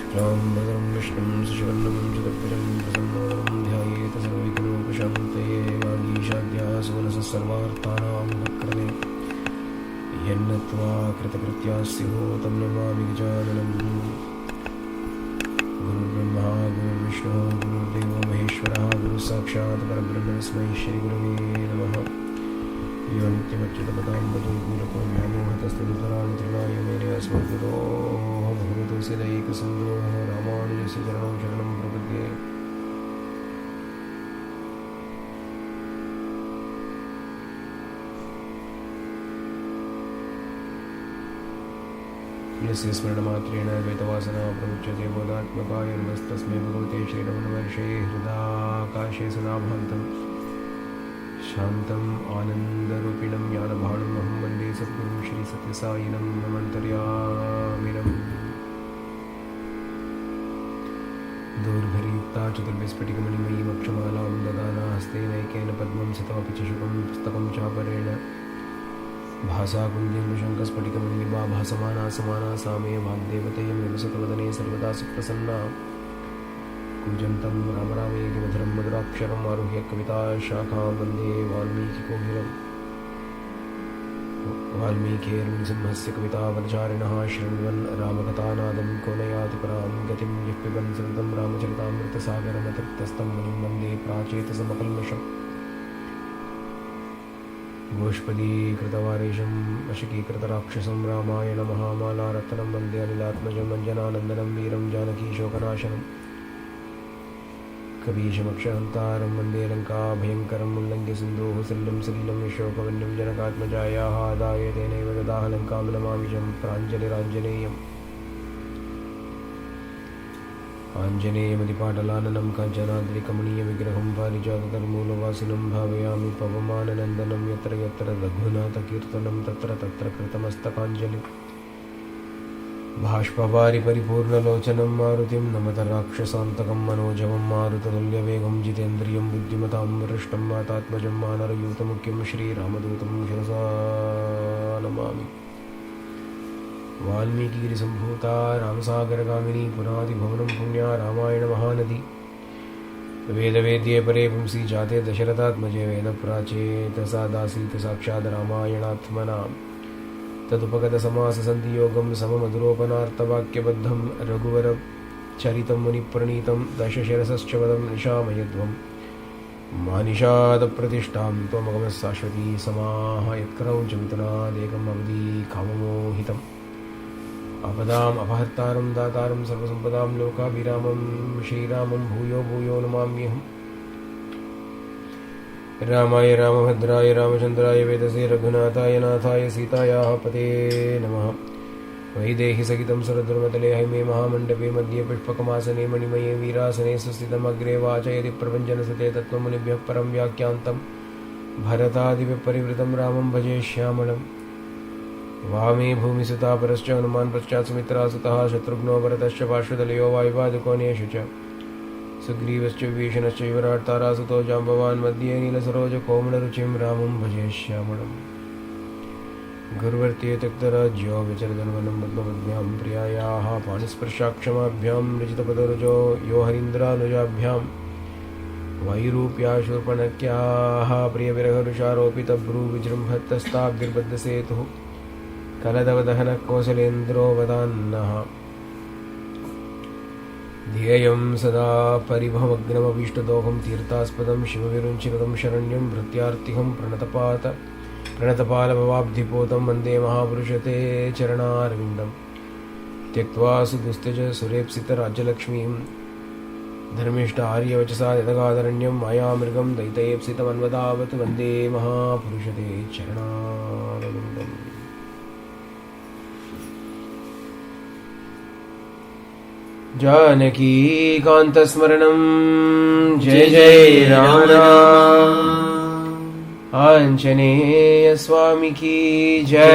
शुक्लाम्बरधरं विष्णुं शशिवर्णं चतुर्भुजं प्रसन्नवदनं ध्यायेत सर्वविघ्नोपशान्तये वागीशाद्या सुमनसः सर्वार्थानां यन्नत्वा कृतकृत्याः स्युः तं नमामि गजाननं गुरुर्ब्रह्मा गुरुर्विष्णुः गुरुर्देवो महेश्वरः गुरुसाक्षात् परब्रह्म तस्मै श्रीगुरवे नमः। यो नित्यमच्युतपदां वदूकुलको व्यामोहतस्तदुतराणि तृणाय मेने अस्मद्गुरोः भगवतो सिदैकसिन्धोः रामानुजस्य चरणं शरणं प्रपद्ये। यस्य स्मरणमात्रेण द्वैतवासना प्रमुच्यते बोधात्मकाय नमस्तस्मै भगवते श्रीरमणमहर्षे हृदाकाशे सदा भान्तं शान्तम् आनन्दरूपिणं ज्ञानभाणम् अहं वन्दे सद्गुरुं श्रीसत्यसायिनं नमन्तर्यामिनम्। दूर्भरियुक्ता चतुर्विस्फटिकमणिमयीमक्षमालां ददाना हस्तेनैकेन पद्मं सितमपि च शुकं पुस्तकं चापरेण भासाकुन्दीन्द्रशङ्खस्फटिकमणिनिभा भासमाना समाना सा मे वाग्देवतेयं विलसतवदने सर्वदा सुप्रसन्ना। कूजन्तं राम रामेति मधुरं मधुराक्षरम् आरुह्य कविताशाखां वन्दे वाल्मीकिर्नृसिंहस्य कवितावनचारिणः शृण्वन् रामकथानादं को न याति परां गतिं यः पिबन् सततं रामचरितामृतसागरमतृप्तस्तं मुनिं वन्दे प्राचेतसमकल्मषम्। गोष्पदीकृतवारेशं वशकीकृतराक्षसं रामायणमहामालारत्नं वन्दे अनिलात्मजं अञ्जनानन्दनं वीरं जानकीशोकनाशनं कवीशमक्षहन्तारं वन्दे लङ्काभयङ्करम् उल्लङ्घ्य सिन्धोः सलिलं सलिलं यशोकवन्यं जनकात्मजायाः आदाय तेनैव ददाह लङ्कां नमामिषं प्राञ्जलिराञ्जनेयम्। आञ्जनेयमतिपाटलाननं काञ्चनाद्रिकमणीयविग्रहं पारिजातधर्मूलवासिनं भावयामि पवमाननन्दनं यत्र यत्र रघुनाथकीर्तनं तत्र तत्र कृतमस्तकाञ्जलिं। बाष्पवारि परिपूर्णलोचनं मारुतिं नमत राक्षसान्तकं मनोजवं मारुततुल्यवेगं जितेन्द्रियं बुद्धिमतां वरिष्ठं वातात्मजं वानरयूतमुख्यं श्रीरामदूतं शिरसा नमामि। वाल्मीकिगिरिसम्भूता रामसागरगामिनी पुनादिभुवनं पुण्या रामायणमहानदी वेदवेद्ये परे पुंसि जाते दशरथात्मजे वेदप्राचेतसा दासीत साक्षात् रामायणात्मना तदुपगतसमाससन्धियोगं सममधुरोपनार्तवाक्यबद्धं रघुवरचरितं मुनिप्रणीतं दशशिरसश्च वदं निशामयध्वं मानिषादप्रतिष्ठां त्वमगमः शाश्वती समाः यत्क्रौञ्चमितनादेकम् अवधि काममोहितम् अपदाम् अपहर्तारं दातारं सर्वसम्पदां लोकाभिरामं श्रीरामं भूयो भूयो नमाम्यहम्। रामाय रामभद्राय रामचन्द्राय वेदसे रघुनाथाय नाथाय सीतायाः पते नमः। वैदेहि सहितं सरद्रुमतले हैमे महामण्डपे मध्ये पुष्पकमासने मणिमये वीरासने सुस्थितमग्रे वाचयति प्रपञ्चनसुते तत्त्वमुनिभ्यः परं व्याख्यान्तं भरतादिभिः परिवृतं रामं भजे श्यामलम्। वामे भूमिसुता परश्च हनुमान् पश्चात् सुमित्रासुतः शत्रुघ्नो भरतश्च पार्श्वदलयो वायुवादकोनेषु च सुग्रीवश्च विभीषणश्च विराट् तारासुतो जाम्बवान् मध्ये नीलसरोजकोमलरुचिं रामं भजे श्यामलम्। गुरुवर्त्ये त्यक्तराज्यो विचरदन्वनं पद्मपद्भ्यां प्रियायाः पाणिस्पर्शाक्षमाभ्यां रचितपदरुजो यो हरीन्द्रानुजाभ्यां वायुरूप्या शूर्पणख्याः प्रियविरहरुषारोपितभ्रूविजृम्भत्तस्ताब्धिर्बद्धसेतुः कलदवदहनः कौसलेन्द्रो वदान्नः। ध्येयं सदा परिभवग्नमभीष्टदोहं तीर्थास्पदं शिवविरुञ्चिनुतं शरण्यं भृत्यार्तिहं प्रणतपालभवाब्धिपोतं वन्दे महापुरुषते चरणारविन्दं। त्यक्त्वा सुदुस्त्यज सुरेप्सितराज्यलक्ष्मीं धर्मिष्ठ आर्यवचसा यदगादरण्यं मायामृगं दैतयेप्सितमन्वदावत् वन्दे महापुरुषते चरणारविन्दम्। जानकीकान्तस्मरणं जय जय राम राम। आंजनेय स्वामी की जय।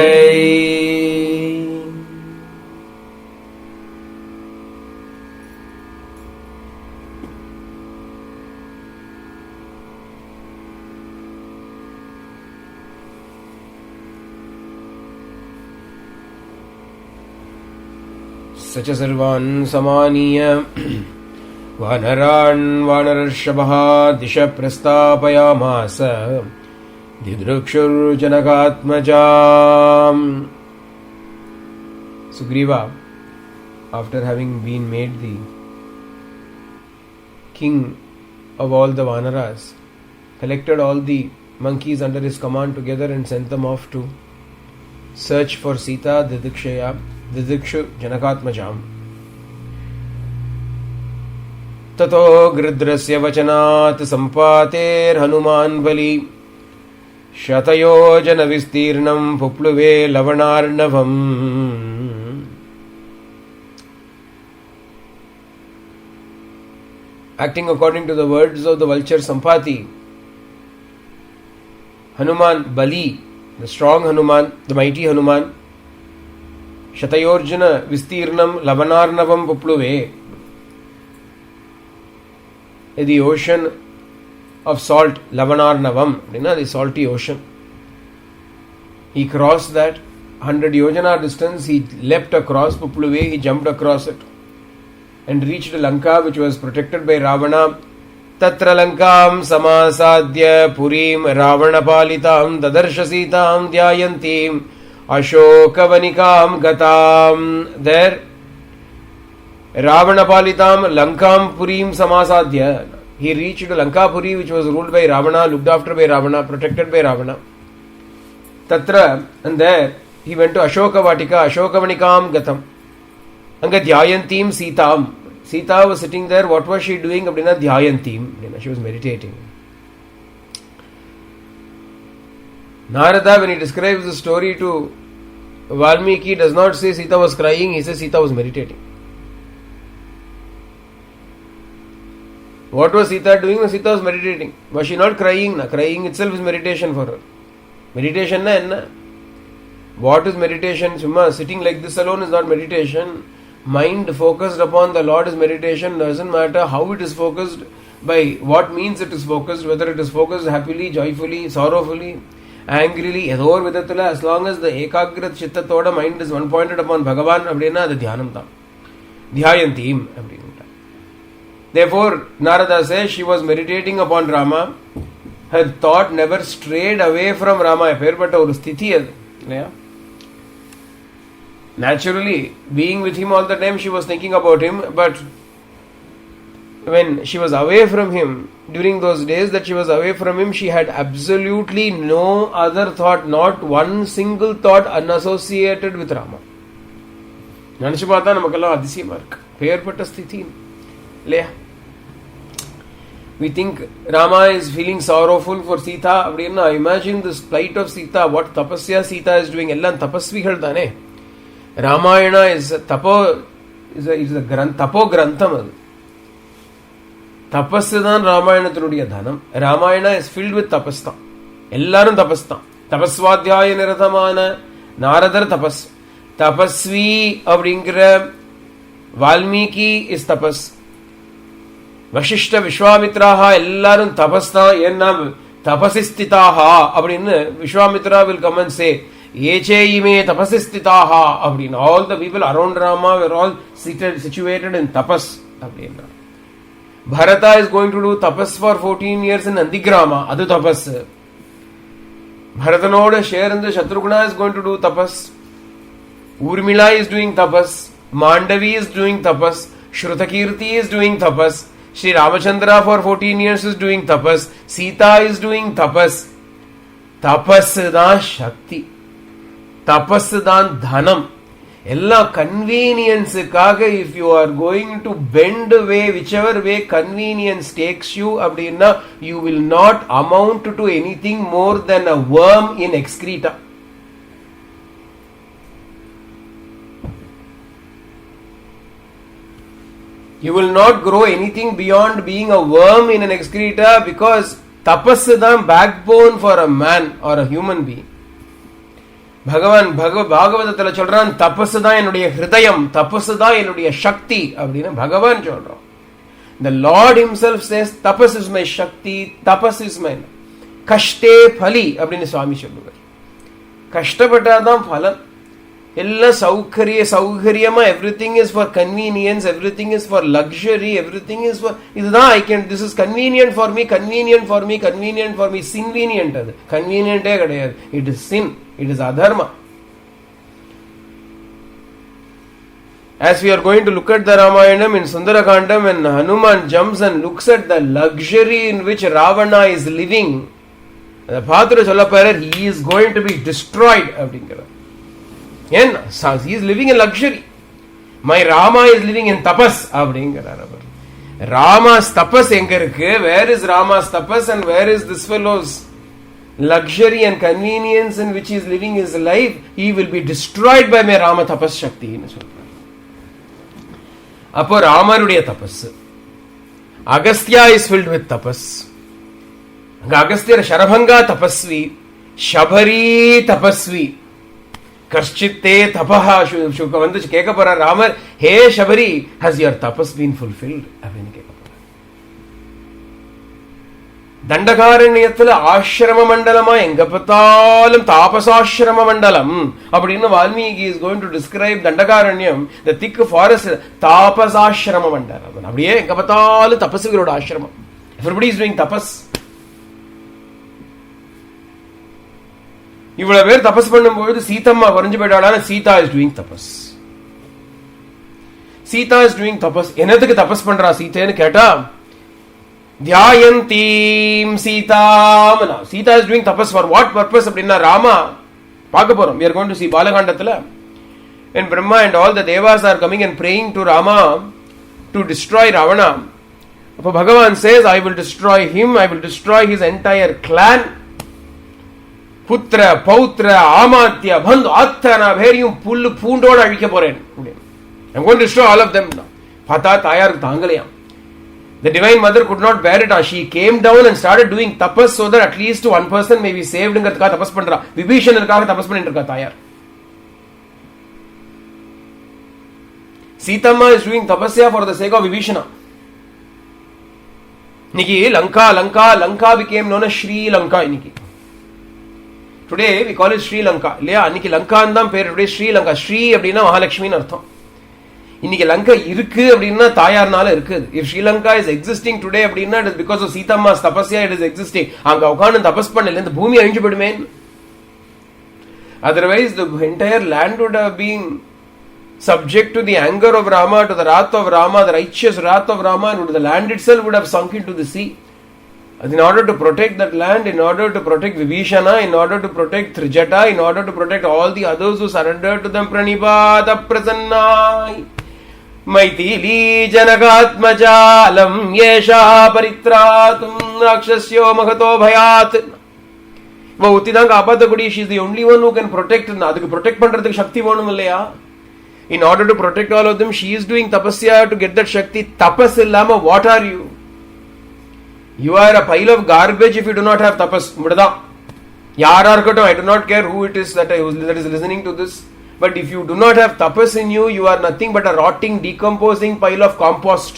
स च सर्वान् समानीय वानरान् वानरर्षभः दिश प्रस्थापयामास दिदृक्षुर्जनकात्मजा. Sugriva, after having been made the king of all the Vanaras, collected all the monkeys under his command together and sent them off to search for Sita, Didikshu Janakatmajam. Tato Gridrasya Vachanat Sampater Hanuman Bali Shatayojana Vistirnam Pupluve Lavanarnavam. Acting according to the words of the vulture Sampati, Hanuman Bali, the strong Hanuman, the mighty Hanuman, Shatayorjana Vistirnam Lavanarnavam Pupluve, the ocean of salt, Lavanarnavam, the salty ocean. He crossed that 100 yojana distance, he leapt across Pupluve, he jumped across it and reached Lanka, which was protected by Ravana. Tatra Lankam Samasadya Purim Ravana Palitam Dadarsha Sitam Dhyayantim Ashokavanikam Gatam. There Ravana Palitam Lankam Purim Samasadya. He reached Lankapuri, which was ruled by Ravana, looked after by Ravana, protected by Ravana. Tatra, and there he went to Ashokavatika, Ashokavanikam Gatam. Anga Dhyayantim Sitam. Sita was sitting there. What was she doing? Abdina Dhyayantim. She was meditating. Narada, when he describes the story to Valmiki, does not say Sita was crying, he says Sita was meditating. What was Sita doing? Sita was meditating. Was she not crying? Crying itself is meditation for her. Meditation na enna? What is meditation? Summa, sitting like this alone is not meditation. Mind focused upon the Lord is meditation. Doesn't matter how it is focused, by what means it is focused, whether it is focused happily, joyfully, sorrowfully, angrily, edor vidatula, as long as the ekagrat chittatoda mind is one pointed upon Bhagavan, abdina the dhyanam tam. Dhyayantim abdina. Therefore, Narada says she was meditating upon Rama. Her thought never strayed away from Rama. Naturally, being with him all the time, she was thinking about him. But when she was away from him, during those days that she was away from him, she had absolutely no other thought, not one single thought unassociated with Rama. We think Rama is feeling sorrowful for Sita. Imagine this plight of Sita, what tapasya Sita is doing. Ellan tapasvigal thane. Ramayana is a tapo grantham. Tapasyadan Ramayana thinudiya dhanam. Ramayana is filled with tapasta. Ellarum tapasta. Tapasvadhyaya nirathamana Naradar tapas. Tapasvi abdingra Valmiki is tapas. Vashishta Vishwamitraha ellarum tapasta yenna tapasistitaha abdin Vishwamitra will come and say Yeche ime tapasistitaha abdin. All the people around Rama were all situated in tapas abdin. Bharata is going to do tapas for 14 years in Nandigrama. Adu tapas. Bharatanoda share in the Shatrughna is going to do tapas. Urmila is doing tapas. Mandavi is doing tapas. Shrutakirti is doing tapas. Sri Ramachandra for 14 years is doing tapas. Sita is doing tapas. Tapasdan Shakti. Tapasdan Dhanam. Ella convenience kaga, if you are going to bend way, whichever way convenience takes you, abdinna, you will not amount to anything more than a worm in excreta. You will not grow anything beyond being a worm in an excreta, because tapas is the backbone for a man or a human being. Bhagavatathila சொல்றான் தபசு தான் என்னுடைய ஹிருதயம், தபசு தான் என்னுடைய சக்தி அப்படின்னு பகவான் சொல்றான். The Lord himself says tapas is my shakti, tapas is my kashte phali அப்படின்னு சுவாமி சொல்லுவார். கஷ்டப்பட்டாதான் பலன். எல்லாம் சௌகரியமா, everything is for convenience, everything is for luxury, everything is for இதுதான். I can, this is convenient for me, convenient for me, convenient for me. Sinvenient, அது கன்வீனியன்டே கிடையாது. It is sin, it is adharma. As we are going to look at the Ramayanam in Sundarakandam, when Hanuman jumps and looks at the luxury in which Ravana is living, the Padra Sollapparar, he is going to be destroyed. He is living in luxury. My Rama is living in tapas. Rama's tapas enga irukku? Where is Rama's tapas and where is this fellow's luxury and convenience in which he is living his life? He will be destroyed by my Rama tapas shakti. அப்போ ராமருடைய தபஸ். Agastya is filled with தபஸ். அங்க அகஸ்தியர் சரபங்கா தபஸ்வி, சபரி தபஸ்வி, கஷ்டித்தே தபஹா. வந்து கேட்க போறார் ராமர், ஹே Sabari, has your தபஸ் been fulfilled அப்படின்னு கேட்க போறார். தண்டகாரண்யத்துல ஆசிரம மண்டலமா, எங்க பார்த்தாலும் தாபசாசிரம மண்டலம் அப்படின்னு Valmiki is going to describe Dandakaranya, the thick forest, தாபசாசிரம மண்டலம். அப்படியே எங்க பார்த்தாலும் தபசுகளோட ஆசிரமம். எவரிபடி இஸ் டூயிங் தபஸ். இவ்வளவு பேர் தபஸ் பண்ணும்போது சீதம்மா குறைஞ்சு போயிட்டாலும் சீதா இஸ் டூயிங் தபஸ். சீதா இஸ் டூயிங் தபஸ். என்னத்துக்கு தபஸ் பண்றா சீதேன்னு கேட்டா, தியாயந்தீம் சீதாம். சீதா இஸ் டூயிங் தபஸ் ஃபார் வாட் பர்பஸ் அப்படின்னா, ராமா பார்க்க போறோம். we are going to see பாலகாண்டத்துல, when Brahma and all the devas are coming and praying to Rama to destroy Ravana, அப்ப பகவான் says, I will destroy him, I will destroy his entire clan, புத்திர பௌத்திர ஆமாத்ய பந்து அத்தனை பேரையும் புல்லு பூண்டோடு அழிக்க போறேன். I'm going to destroy all of them. பார்த்தா தாயாருக்கு தாங்கலையாம். The divine mother could not bear it. She came down and started doing tapas so that at least one person may be saved. ங்கிறதுக்காக தபஸ் பண்றா. விபீஷணனுக்காக தபஸ் பண்ணிட்டு இருக்கா தாயார். Seethamma is doing tapasya for the sake of Vibhishana. இன்னைக்கு Lanka became known as Sri Lanka. இன்னைக்கு today we call it Sri Lanka. இல்லையா? அன்னைக்கு லங்கான்னு தான் பேர். today Sri Lanka. ஸ்ரீ அப்படின்னா மகாலட்சுமின்னு அர்த்தம். இன்னைக்கு லங்கா இருக்கு அப்படின்னா தாயார்னால இருக்குது. if Sri Lanka is existing today அப்படின்னா it is because of Sita's tapasya it is existing. அங்க உட்கார்ந்து தபஸ் பண்ணல இந்த பூமி அழிஞ்சு போயிடுமே. otherwise the entire land would have been subject to the anger of Rama, to the wrath of Rama, the righteous wrath of Rama, and the land itself would have sunk into the sea. In order to protect that land, in order to protect Vibhishana, in order to protect Trijata, in order to protect all the others who surrendered to them, Pranipata Prasannai Maithili जनकात्मजालं येषा परित्रातुं राक्षस्यो Mahato भयात्. वो उतिदांग आपातकुडी, she is the only one who can protect. அதுக்கு protect பண்றதுக்கு சக்தி வேணும் இல்லையா? In order to protect all of them, she is doing tapasya to get that shakti. tapas illama what are you? You are a pile of garbage if you do not have tapas. முடிதா யாரா இருக்கட்டும், I do not care who it is that is listening to this. But if you do not have tapas in you, you are nothing but a rotting, decomposing pile of compost.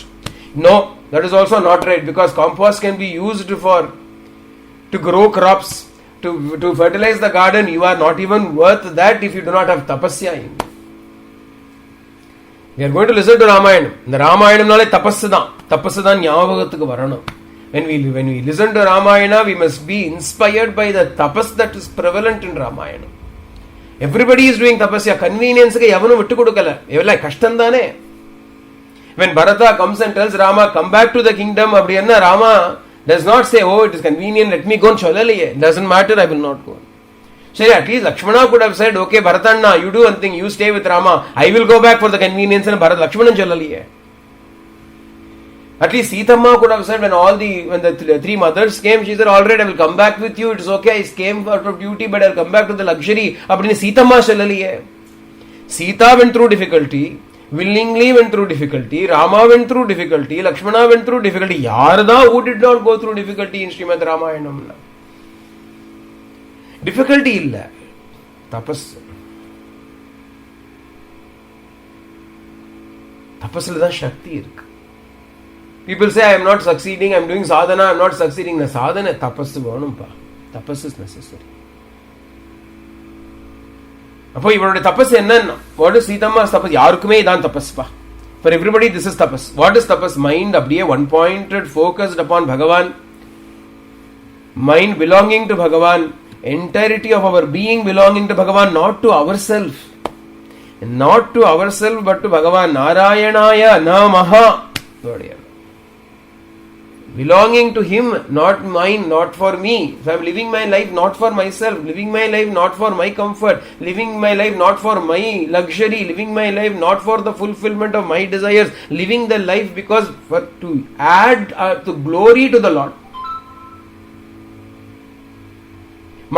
No, that is also not right, because compost can be used to grow crops, to fertilize the garden. You are not even worth that if you do not have tapasya in you. We are going to listen to Ramayanam. The Ramayanamnale tapassu தான் ஞாபகத்துக்கு வரணும். When we listen to Ramayana, we must be inspired by the tapas that is prevalent in Ramayana. Everybody is doing tapasya. Convenience க்கு எவனும் விட்டு கொடுக்கல. எவ்வளவு கஷ்டம் தானே. When Bharata comes and tells Rama, come back to the kingdom, அப்படின்னா Rama does not say, oh it is convenient, let me go. சொல்லலையே. Doesn't matter, I will not go. Say at least Lakshmana could have said, okay Bharatana, you do one thing, you stay with Rama, I will go back for the convenience. And Lakshmana சொல்லலையே. At least Sithamma could have said, when the three mothers came, she said, all right, I will come back with you, it's okay, I came out of duty, but I will come back to the luxury. அப்படின்னு Sithamma சொல்லலையே. Sita went through difficulty, willingly went through difficulty, Rama went through difficulty, Lakshmana went through difficulty. யார்தான் who did not go through difficulty in Srimad Ramayanam? difficulty இல்ல, தபஸ். தபஸ்ல தான் சக்தி இருக்கு. People say, I am not succeeding, I am doing sadhana, I am not succeeding. The sadhana, tapas வேணும்பா. Tapas is necessary. அப்போ இவனுடைய தபஸ் என்னன்னா, what is சீதம்மாஸ் தபஸ்? யாருக்குமே இதான் தபஸ்பா. For everybody this is tapas. What is tapas? Mind அப்படியே one pointed, focused upon Bhagavan. Mind belonging to Bhagavan. Entirety of our being belonging to Bhagavan, not to ourselves. Not to ourselves but to Bhagavan. Narayanaya Namaha. Belonging to Him, not mine, not for me. So I am living my life not for myself, living my life not for my comfort, living my life not for my luxury, living my life not for the fulfillment of my desires, living the life because for to add to glory to the Lord.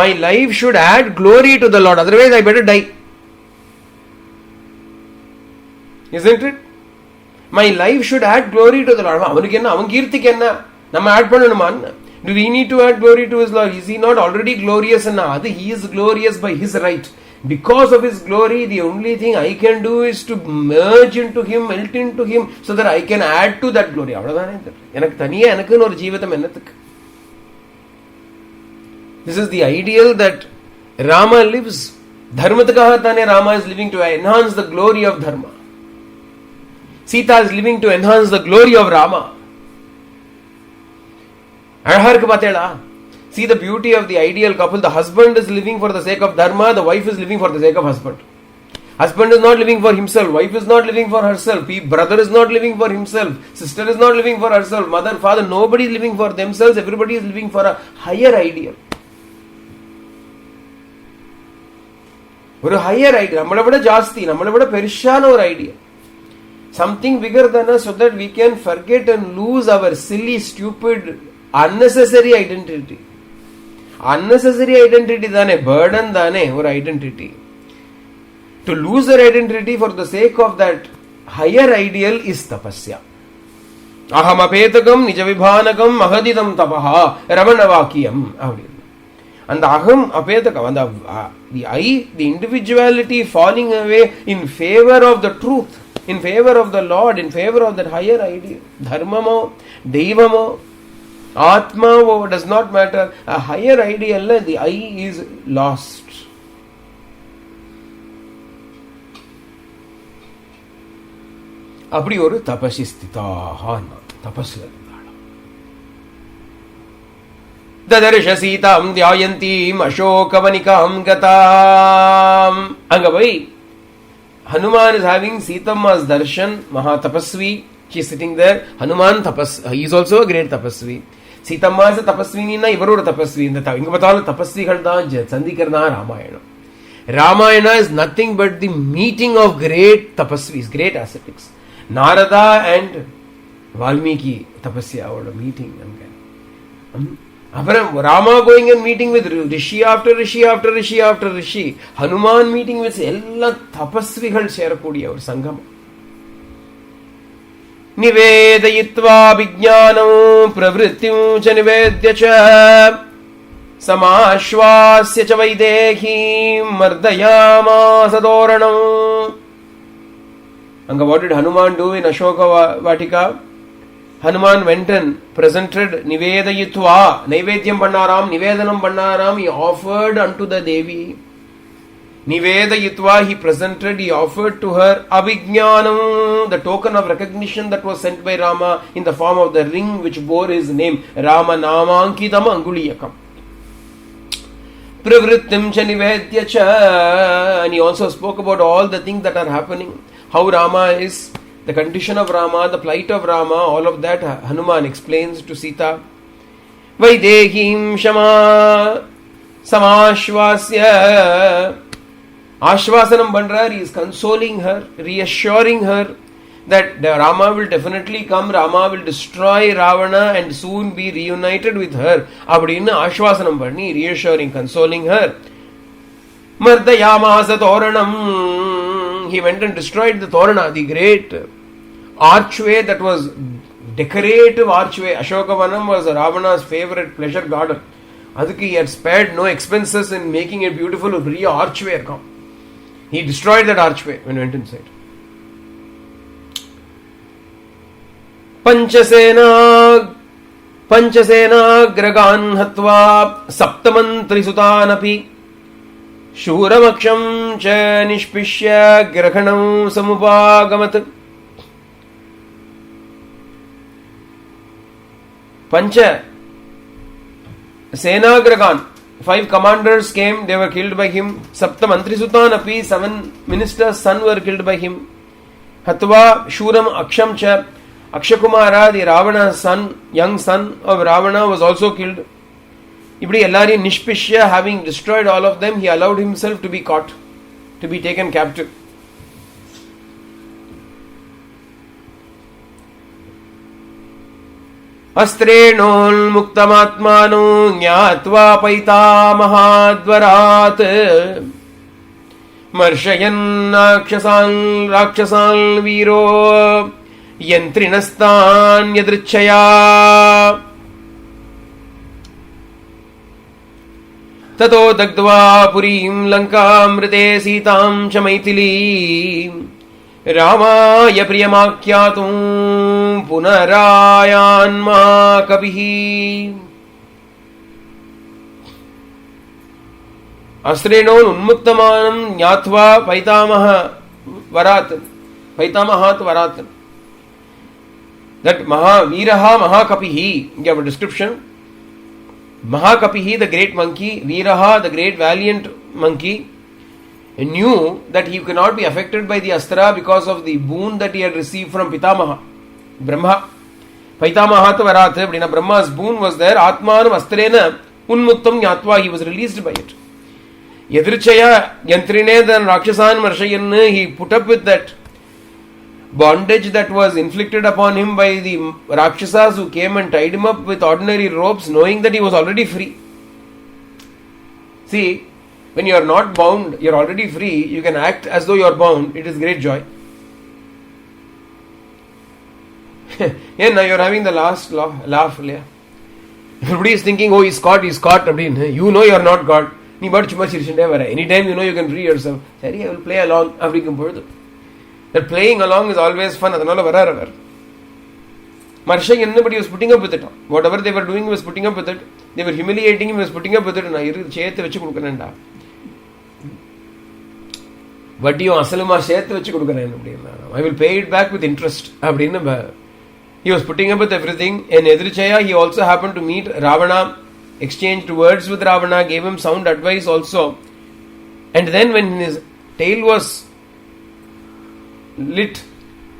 My life should add glory to the Lord, otherwise I better die. Isn't it? My life should add glory to the Lord. அவனுக்கு என்ன, அவன் கீர்த்திக்கு என்ன, நம்ம add பண்ணணுமான்னு? Do we need to add glory to His Lord? Is He not already glorious? அது He is glorious by His right. Because of His glory, the only thing I can do is to merge into Him, melt into Him, so that I can add to that glory. அவ்வளவுதானே. எனக்கு தனியா எனக்குன்னு ஒரு ஜீவிதம் என்னத்துக்கு? This is the ideal that Rama lives. தர்மத்துக்காகத்தானே Rama is living to enhance the glory of Dharma. Sita is living to enhance the glory of Rama. அழகா இருக்கு பாத்தேடா. See the beauty of the ideal couple. The husband is living for the sake of Dharma, the wife is living for the sake of husband. Husband is not living for himself, wife is not living for herself, brother is not living for himself, sister is not living for herself, mother, father, nobody is living for themselves, everybody is living for a higher ideal. ஒரு higher ideal, நம்மளை விட ஜாஸ்தி, நம்மளை விட பெருசான ஒரு idea. Something bigger than us, so that we can forget and lose our silly, stupid, unnecessary identity. Unnecessary identity தானே, burden தானே ஒரு identity. To lose our identity for the sake of that higher ideal is tapasya. Aham apetakam nijavibhanakam mahadidam tapaha ramanavakiyam. And the aham apetakam, and the I, the individuality falling away in favor of the truth, in favor of the Lord, in favor of that higher ideal. Dharmamo, Devamo, Atma, does not matter. A higher ideal, the I is lost. அப்படி ஒரு தபசி ஸ்திதாக தபஸ்ல இருந்தாள். ததர்ஷ சீதாம் தியாயந்தீம் அசோகவனிகாம் கதாம். அங்க போய் Hanuman is having Sita's darshan, Mahatapasvi. She is sitting there. Hanuman tapas, he is also a great tapasvi. Sitama is a tapasvini na ivaru a tapasvi. Inga pathalu tapasvigal da sandhikarna Ramayana. Ramayana is nothing but the meeting of great tapasvis, great ascetics. Narada and Valmiki tapasya or a meeting. Rama going and meeting with Rishi after Rishi after Rishi after Rishi. Hanuman meeting with ella tapasvigal சேரக்கூடிய ஒரு சங்கம். நிவேதயித்வா விஜ்ஞானம் பிரவృத்திம் ச நிவேத்ய ச சமாஸ்வாஸ்ய ச வைதேஹீம் மர்தயாமாஸ தோரணம். அங்க what did Hanuman do in Ashoka Vatika? Hanuman went and presented Nivedayitva, Naivedyam Bannaram, Nivedanam Bannaram, he offered unto the Devi. Nivedayitva, he presented, he offered to her Avijnanam, the token of recognition that was sent by Rama in the form of the ring which bore his name, Rama Namankitam Anguliyakam. Pravrittim cha nivedya cha, and he also spoke about all the things that are happening, how Rama is, the condition of Rama, the plight of Rama, all of that Hanuman explains to Sita. Vaidehim shama samashvasya. Ashvasanam Bandrar, he is consoling her, reassuring her that Rama will definitely come, Rama will destroy Ravana and soon be reunited with her. Abadina Ashvasanam Bandni, reassuring, consoling her. Mardayamasa Toranam, he went and destroyed the Torana, the great archway that was decorative archway. Ashokavanam was Ravana's favorite pleasure garden. Adukku he had spared no expenses in making it beautiful, a real archway. He destroyed that archway when he went inside. Panchasena gragan hatva saptamantri sutanapi शूरमक्षं च निष्पिष्य ग्रहणं समुपागमत् पंच सेनाग्रगान् 5 commanders came, they were killed by him. Sapta mantrisutan api 7 ministers' son were killed by him. Hatva Shuram Aksham cha Akshakumara, the Ravana's son, young son of Ravana, was also killed. Ibdi Ellari Nishpishya, having destroyed all of them, he allowed himself to be caught, to be taken captive. अस्त्रेणोन्मुक्तमात्मानो ज्ञात्वा पैतामहाद्वरात् मर्शयन् राक्षसान् वीरो यन्त्रिणस्तान् यदृच्छया ततो दग्ध्वा पुरीं लङ्कामृते सीतां च मैथिलीम् रामाय प्रियमाख्यातुं पुनरायान्मा कपिः अस्त्रेणोन उन्मुक्तमानं ज्ञात्वा पैतामहात् वरात्. That Mahaviraha Mahakapihi, you have a description. Mahakapihi, the great monkey, Viraha, the great valiant monkey, knew that he cannot be affected by the astra because of the boon that he had received from Pitamaha, Brahma. Paitamahat varat, Brahma's boon was there. Atmanam astrena unmuktam nyatva, he was released by it. Yadrichaya yantrine, then Rakshasan Marshayan, he put up with that bondage that was inflicted upon him by the Rakshasas who came and tied him up with ordinary ropes, knowing that he was already free. See, when you are not bound, you are already free, you can act as though you are bound, it is great joy. Yeah, now you are having the last laugh. Everybody is thinking, oh, he's caught. You know you are not caught. Anytime you know you can free yourself. Sorry, I will play along. That playing along is always fun. Marsha, nobody was putting up with it. Whatever they were doing, he was putting up with it. They were humiliating him, he was putting up with it. But I will pay it back with interest. He was putting up with everything. In Edrichaya, he also happened to meet Ravana, exchanged words with Ravana, gave him sound advice also. And then when his tail was lit,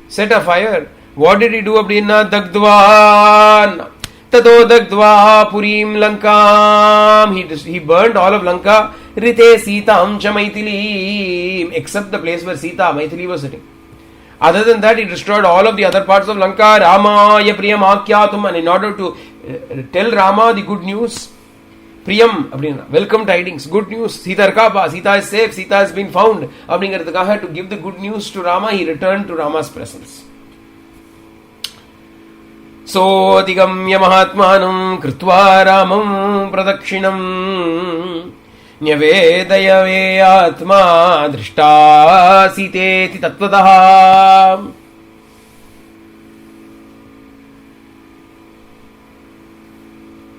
set afire, what did he do? Dagdvan. Tato Dagdva Purim Lankam. He burned all of Lanka. Rite Sitam cha Maithili. Except the place where Sita, Maithili was sitting. Other than that, he destroyed all of the other parts of Lanka. Rama ya Priyam Akyatum. And in order to tell Rama the good news, Priyam, welcome tidings, good news. Sita Arkapa, Sita is safe, Sita has been found. To give the good news to Rama, he returned to Rama's presence. सोऽधिगम्य महात्मानं कृत्वा रामं प्रदक्षिणं न्यवेदयवे आत्मा दृष्टासीतेति तत्त्वतः.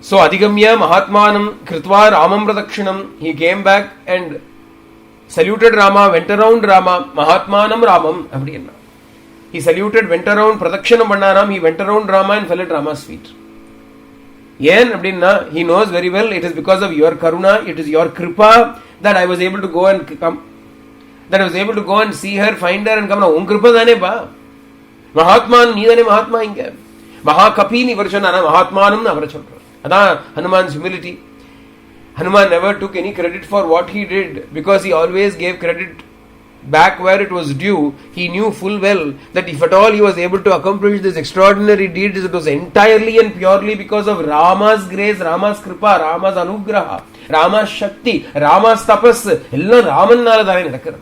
So Adhigamya Mahatmanam Kritva Ramam Pradakshinam, he came back and saluted Rama, went around Rama, Mahatmanam Ramam, Abdiyanna. He saluted, went around, Pradakshinam Bannaram, he went around Rama and fell at Rama's feet. Yen Abdinna, he knows very well, it is because of your Karuna, it is your Kripa that I was able to go and come, that I was able to go and see her, find her and come. Now, Kripa Dane ba? Mahatman, Nidane Mahatma inge. Mahakapini Varshana, Mahatmanam Navarachan. Ada Hanuman's humility. Hanuman never took any credit for what he did because he always gave credit back where it was due. He knew full well that if at all he was able to accomplish this extraordinary deed, it was entirely and purely because of Rama's grace, Rama's Kripa, Rama's Anugraha, Rama's Shakti, Rama's Tapas. Ella Raman nalladare.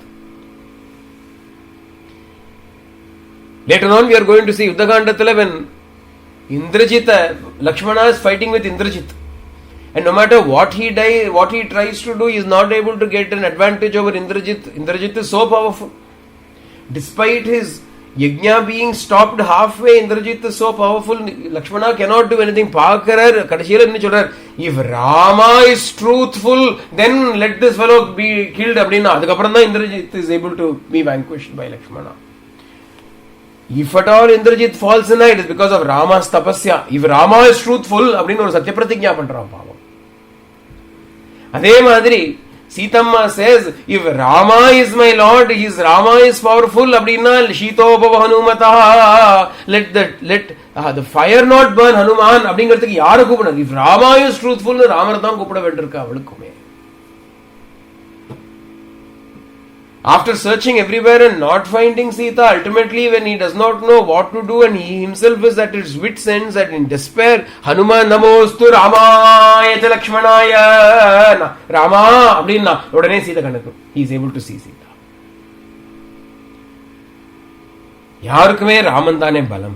Later on we are going to see Yuddhakandathile when Indrajit, Lakshmana is fighting with Indrajit. And no matter what he tries to do, he is not able to get an advantage over Indrajit. Indrajit is so powerful. Despite his Yajna being stopped halfway, Indrajit is so powerful, Lakshmana cannot do anything. Paakarar, Kadashila Nichodar, if Rama is truthful, then let this fellow be killed. Abdina, the Kaprana Indrajit is able to be vanquished by Lakshmana. If at all Indrajit falls in it, it's because of Rama's tapasya. If Rama is truthful, Abdina or Satyapratigya Pandra Pava. Ade Madri. Sitamma says, if Rama is my Lord, Rama is powerful, Abdina, Shito Bhava Hanumata, let the fire not burn Hanuman, Abdingarthaki Yara Kupana. If Rama is truthful, Ramaratam Kupada Ventraka Valkume. After searching everywhere and not finding Sita, ultimately when he does not know what to do and he himself is at his wit's ends and in despair, Hanuman Namostu Ramaya Lakshmanaya Rama Abdinna Odane Sita Kanatu. He is able to see Sita. Yarukume Ramandane Balam.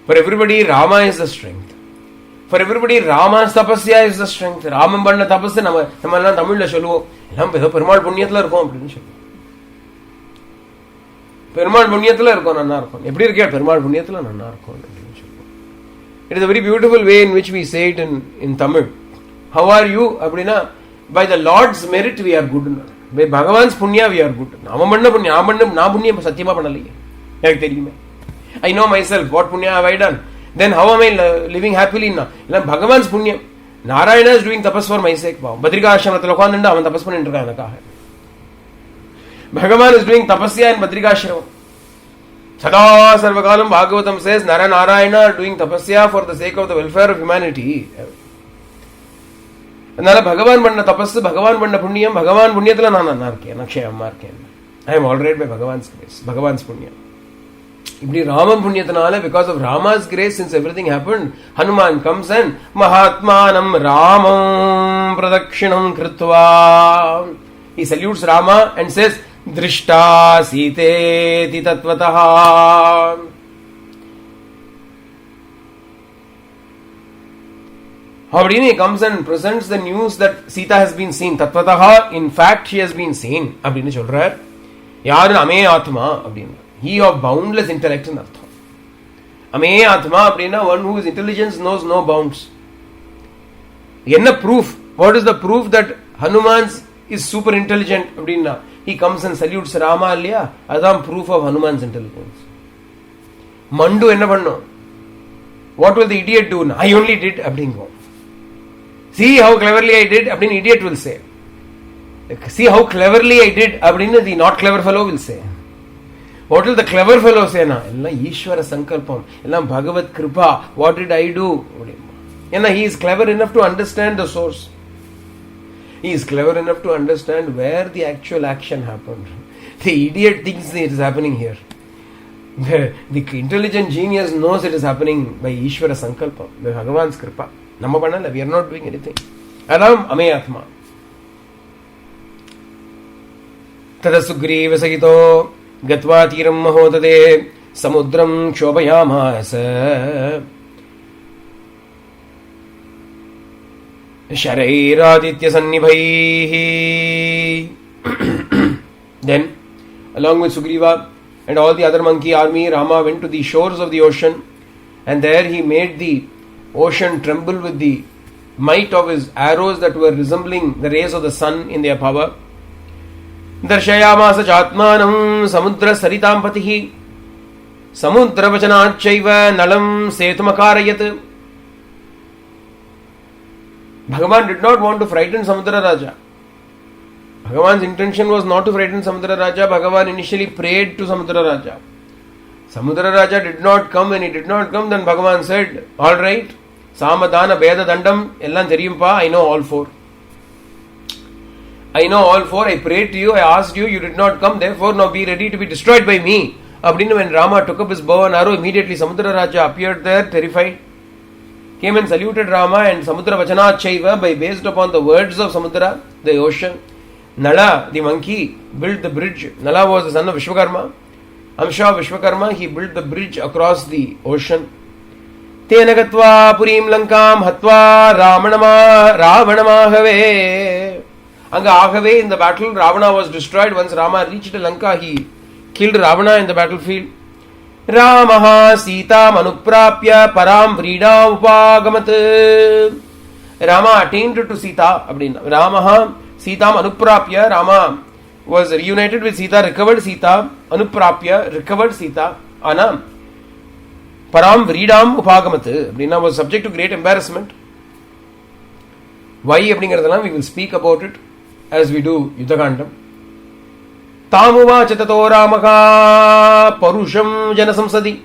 For everybody, Rama is the strength. For everybody, Rama's tapasya is the strength. Ramam Banna tapasya Namala Tamil Shalu. Perumal Punyatla இருக்கும் பெருமாள் புண்ணியத்துல இருக்கும் நல்லா இருக்கும் எப்படி இருக்கே பெருமாள் புண்ணியத்துல நல்லா இருக்கும் It is a very beautiful way in which we say it in Tamil. How are you அப்படினா by the Lord's merit we are good. By Bhagavan's punya we are good. நாம பண்ண புண்ணியம் நான் புண்ணியம் சத்தியமா பண்ணலையே எனக்கு தெரியுமே. I know myself what punya have I done. Then how am I living happily now? இல்ல Bhagavan's punyam. Narayana is doing tapas for my sake. Badrika Ashramatra Lokandanda, avan tapas panni irukka enakaga. Bhagavan is doing tapasya in Badrika Ashram. Sada Sarvakalam Bhagavatam says Nara Narayana are doing tapasya for the sake of the welfare of humanity. Nara Bhagavan banna tapasya, Bhagavan banna punyam, Bhagavan punyatala nana narke, nakshayam marke. I am all right by Bhagavan's grace, Bhagavan's punya. Ramam Punyatanala, because of Rama's grace, since everything happened, Hanuman comes and Mahatmanam Ramam Pradakshinam Kritva. He salutes Rama and says, Drishta Site Titattvataha. He comes and presents the news that Sita has been seen. Tattvataha, in fact, she has been seen. Abdina Cholrar. Yarun Ame Atma. Abdina. He of boundless intellect in Artha. Ame Atma Abdina, one whose intelligence knows no bounds. Yenna proof. What is the proof that Hanuman is super intelligent? Abdina. He comes and salutes Rama Alya. Adam proof of Hanuman's intelligence. Mandu enna panno. What will the idiot do? I only did. Abdingo. See how cleverly I did. Abdin idiot will say. See how cleverly I did. Abdin the not clever fellow will say. What will the clever fellow say? Na, Ishvara Sankalpam, Bhagavad Kripa, what did I do? He is clever enough to understand the source. He is clever enough to understand where the actual action happened. The idiot thinks it is happening here. The intelligent genius knows it is happening by Ishvara Sankalpam, by Bhagavan's Kripa. Namapanala, we are not doing anything. Adam Ameyatma. Tada Sugriva Sagito. Gatva Tiram Mahodade Samudram Shobhayamasa Sharayiraditya Sannibhaihi. Then, along with Sugriva and all the other monkey army, Rama went to the shores of the ocean, and there he made the ocean tremble with the might of his arrows that were resembling the rays of the sun in their power. Darshayamasa Chatmanam Samudra Saritam Patihi Samudra Vachanachaiva Nalam Setumakarayat. Bhagavan did not want to frighten Samudra Raja. Bhagavan's intention was not to frighten Samudra Raja. Bhagavan initially prayed to Samudra Raja. Samudra Raja did not come. When he did not come, then Bhagavan said, alright, Samadana Beda Dandam Ellan Theriyumpa, I know all four. I know all four. I prayed to you, I asked you, you did not come, therefore now be ready to be destroyed by me. Abdina, when Rama took up his bow and arrow, immediately Samudra Raja appeared there, terrified. Came and saluted Rama, and Samudra Vachanachaiva, by based upon the words of Samudra, the ocean. Nala, the monkey, built the bridge. Nala was the son of Vishwakarma. Amsha of Vishwakarma, he built the bridge across the ocean. Tena gatva purim lankam hatva ravanamahave. Anga ahave, in the battle, Ravana was destroyed. Once Rama reached Lanka, he killed Ravana in the battlefield. Ramaha Sita Manuprapya Param Vrida Upagamat. Rama attained to Sita. Ramaha Sita Manuprapya. Rama was reunited with Sita, recovered Sita. Anuprapya, recovered Sita. Anam Param Vridam Upagamat. Was subject to great embarrassment. Why? We will speak about it as we do Yuddhakandam. Tamuvacha tato Ramaka Parusham Janasamsadi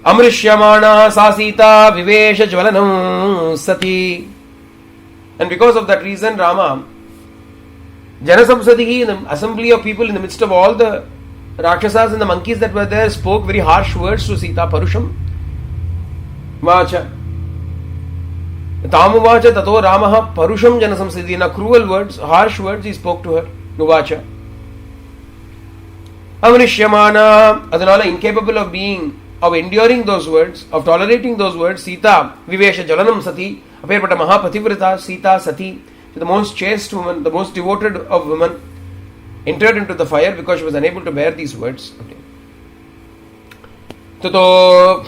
Amrishyamana Sasita Vivesha Jvalanam Sati. And because of that reason, Rama, Janasamsadi, in the assembly of people, in the midst of all the Rakshasas and the monkeys that were there, spoke very harsh words to Sita. Parusham Vacha Tamuvacha tato Ramaha Parusham Janasamsadi. In cruel words, harsh words, he spoke to her. Nuvacha Amrishyamana, Adanala, incapable of enduring those words, of tolerating those words, Sita Vivesha Jalanam Sati, appeared but a Mahapativrata, Sita Sati, the most chaste woman, the most devoted of women, entered into the fire because she was unable to bear these words. Tato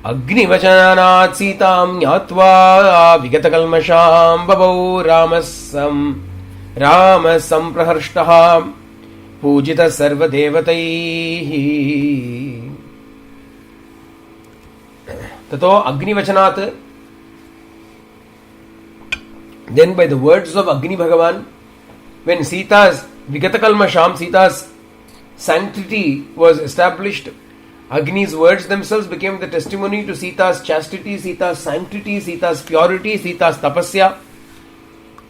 Agni Vachanat Sitam Nyatva Vigatakalmasham Babau Ramasam Praharshtaha Pujita Sarva Devataihi. Tato Agni Vachanat. Then by the words of Agni Bhagavan, when Sita's Vigatakalmasham, Sita's sanctity was established, Agni's words themselves became the testimony to Sita's chastity, Sita's sanctity, Sita's purity, Sita's tapasya.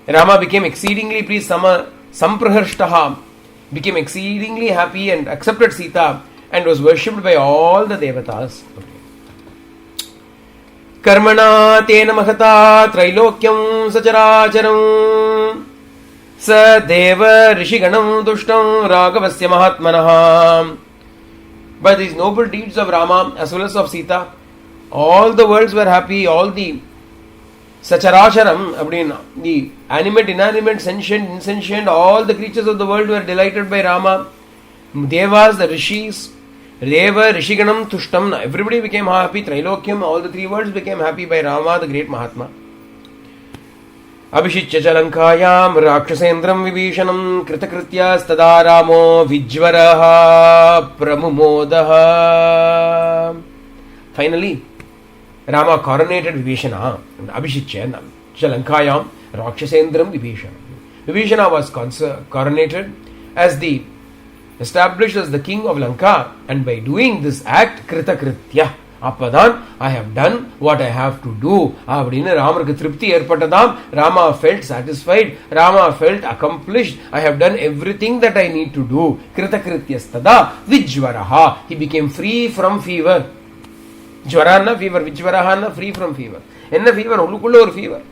Rama became exceedingly pleased, Sampraharshtaha, became exceedingly happy and accepted Sita and was worshipped by all the devatas. Karmana tena mahata trailokyam sacharacharam sa deva rishiganam dushtam ragavasya mahatmanah. By these noble deeds of Rama as well as of Sita, all the worlds were happy, all the Sacharacharam, the animate, inanimate, sentient, insentient, all the creatures of the world were delighted by Rama. Devas, the rishis, Deva, Rishiganam, Tushtam, everybody became happy. Trilokyam, all the three worlds became happy by Rama, the great Mahatma. Abhishitya Chalankayam, Rakshasendram Vibhishanam, Kritakrityas Tadaramo, Vijvaraha, Pramumodaha. Finally, Rama coronated Vibhishana, Abhishitya Chalankayam, Rakshasendram Vibhishana. Vibhishana was coronated as established as the king of Lanka, and by doing this act, Kritakritya, Apadan, I have done what I have to do. Rama felt satisfied, Rama felt accomplished, I have done everything that I need to do. Kritakrityastada Vijvaraha, he became free from fever. Jvarana fever, Vijvarahana free from fever. Enna fever, Ulukulla or fever.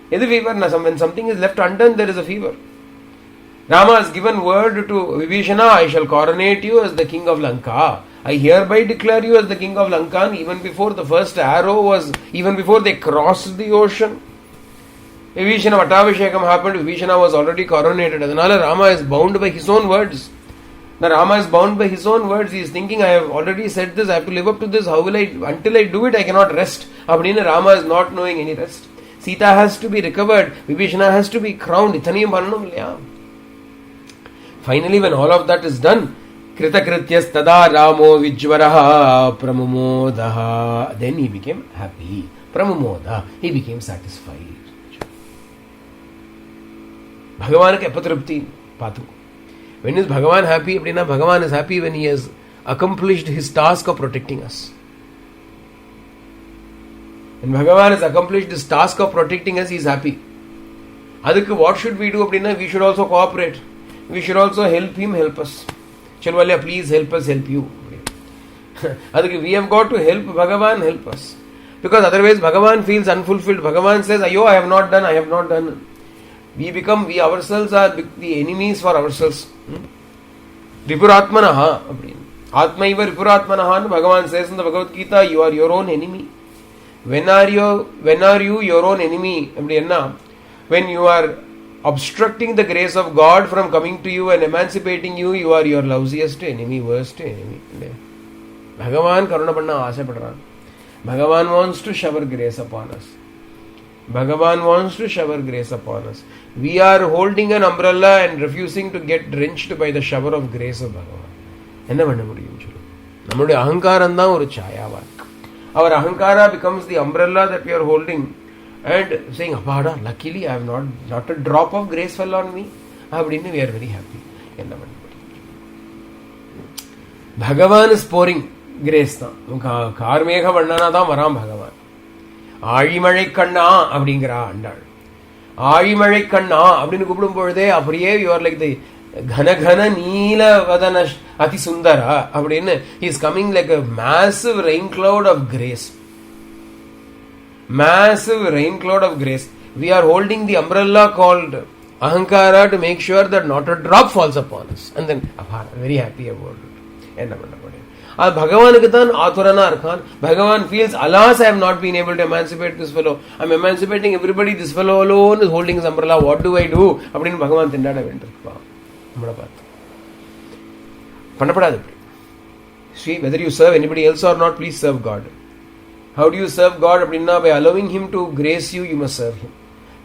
Edu fever, when something is left undone, there is a fever. Rama has given word to Vibhishana, I shall coronate you as the king of Lanka. I hereby declare you as the king of Lanka. Even before the first arrow even before they crossed the ocean, Vibhishana Vattabhishekam happened, Vibhishana was already coronated. Adanala Rama is bound by his own words. Now Rama is bound by his own words. He is thinking, I have already said this, I have to live up to this. How will I, until I do it, I cannot rest. Abdina Rama is not knowing any rest. Sita has to be recovered. Vibhishana has to be crowned. Finally, when all of that is done, Kritakrityas tada Ramo Vijvaraha Pramumodaha. Then he became happy. Pramumoda. He became satisfied. Bhagavan ke apatrapti patu. When is Bhagavan happy? Bhagavan is happy when he has accomplished his task of protecting us. When Bhagavan has accomplished his task of protecting us, he is happy. Adukku what should we do? We should also cooperate. We should also help him help us. Chalvalya, please help us help you. Adukku we have got to help Bhagavan help us. Because otherwise Bhagavan feels unfulfilled. Bhagavan says, Ayo, I have not done. We ourselves are the enemies for ourselves. Ripuratmanaha. Atmaiva Ripuratmanaha. Bhagavan says in the Bhagavad Gita, you are your own enemy. When are you your own enemy? When you are obstructing the grace of God from coming to you and emancipating you, you are your lousiest enemy, worst enemy. Bhagavan karuna panna aasha padran. Bhagavan wants to shower grace upon us. Bhagavan wants to shower grace upon us. We are holding an umbrella and refusing to get drenched by the shower of grace of Bhagavan. என்ன பண்ண முடியும் சொல்லு? நம்முடைய அகங்காரம் தான் ஒரு சாயாவா இருக்கு. Our ahankara becomes the umbrella that we are holding and saying, Abada, luckily I have not a drop of grace fell on me. Abadinnu we are very happy. என்ன பண்ண முடியும்? Bhagavan is pouring grace தான். கார்மேக வண்ணனா தான் வரான் பகவான். ஆழிமழை கண்ணா அப்படிங்கிறா அண்டாள். ஆழிமழை கண்ணா அப்படின்னு கூப்பிடும் பொழுதே அப்படியே you are like the கனகன நீலவதன அதி சுந்தரா அப்படின்னு he is coming like a massive rain cloud of grace. Massive rain cloud of grace. We are holding the umbrella called ahankara to make sure that not a drop falls upon us. And then very happy about it. என்ன பண்ண முடியும்? அது பகவானுக்கு தான் ஆத்துரனா இருக்கான். பகவான் feels, alas, I have not been able to emancipate this fellow. I am emancipating everybody. This fellow alone is holding his umbrella. What do I do? அப்படின்னு பகவான் திண்டாட வேண்டியிருப்பா. நம்மளை பார்த்து பண்ணப்படாது. See, whether you serve anybody else or not, please serve God. How do you serve God? அப்படின்னா by allowing Him to grace you, you must serve Him.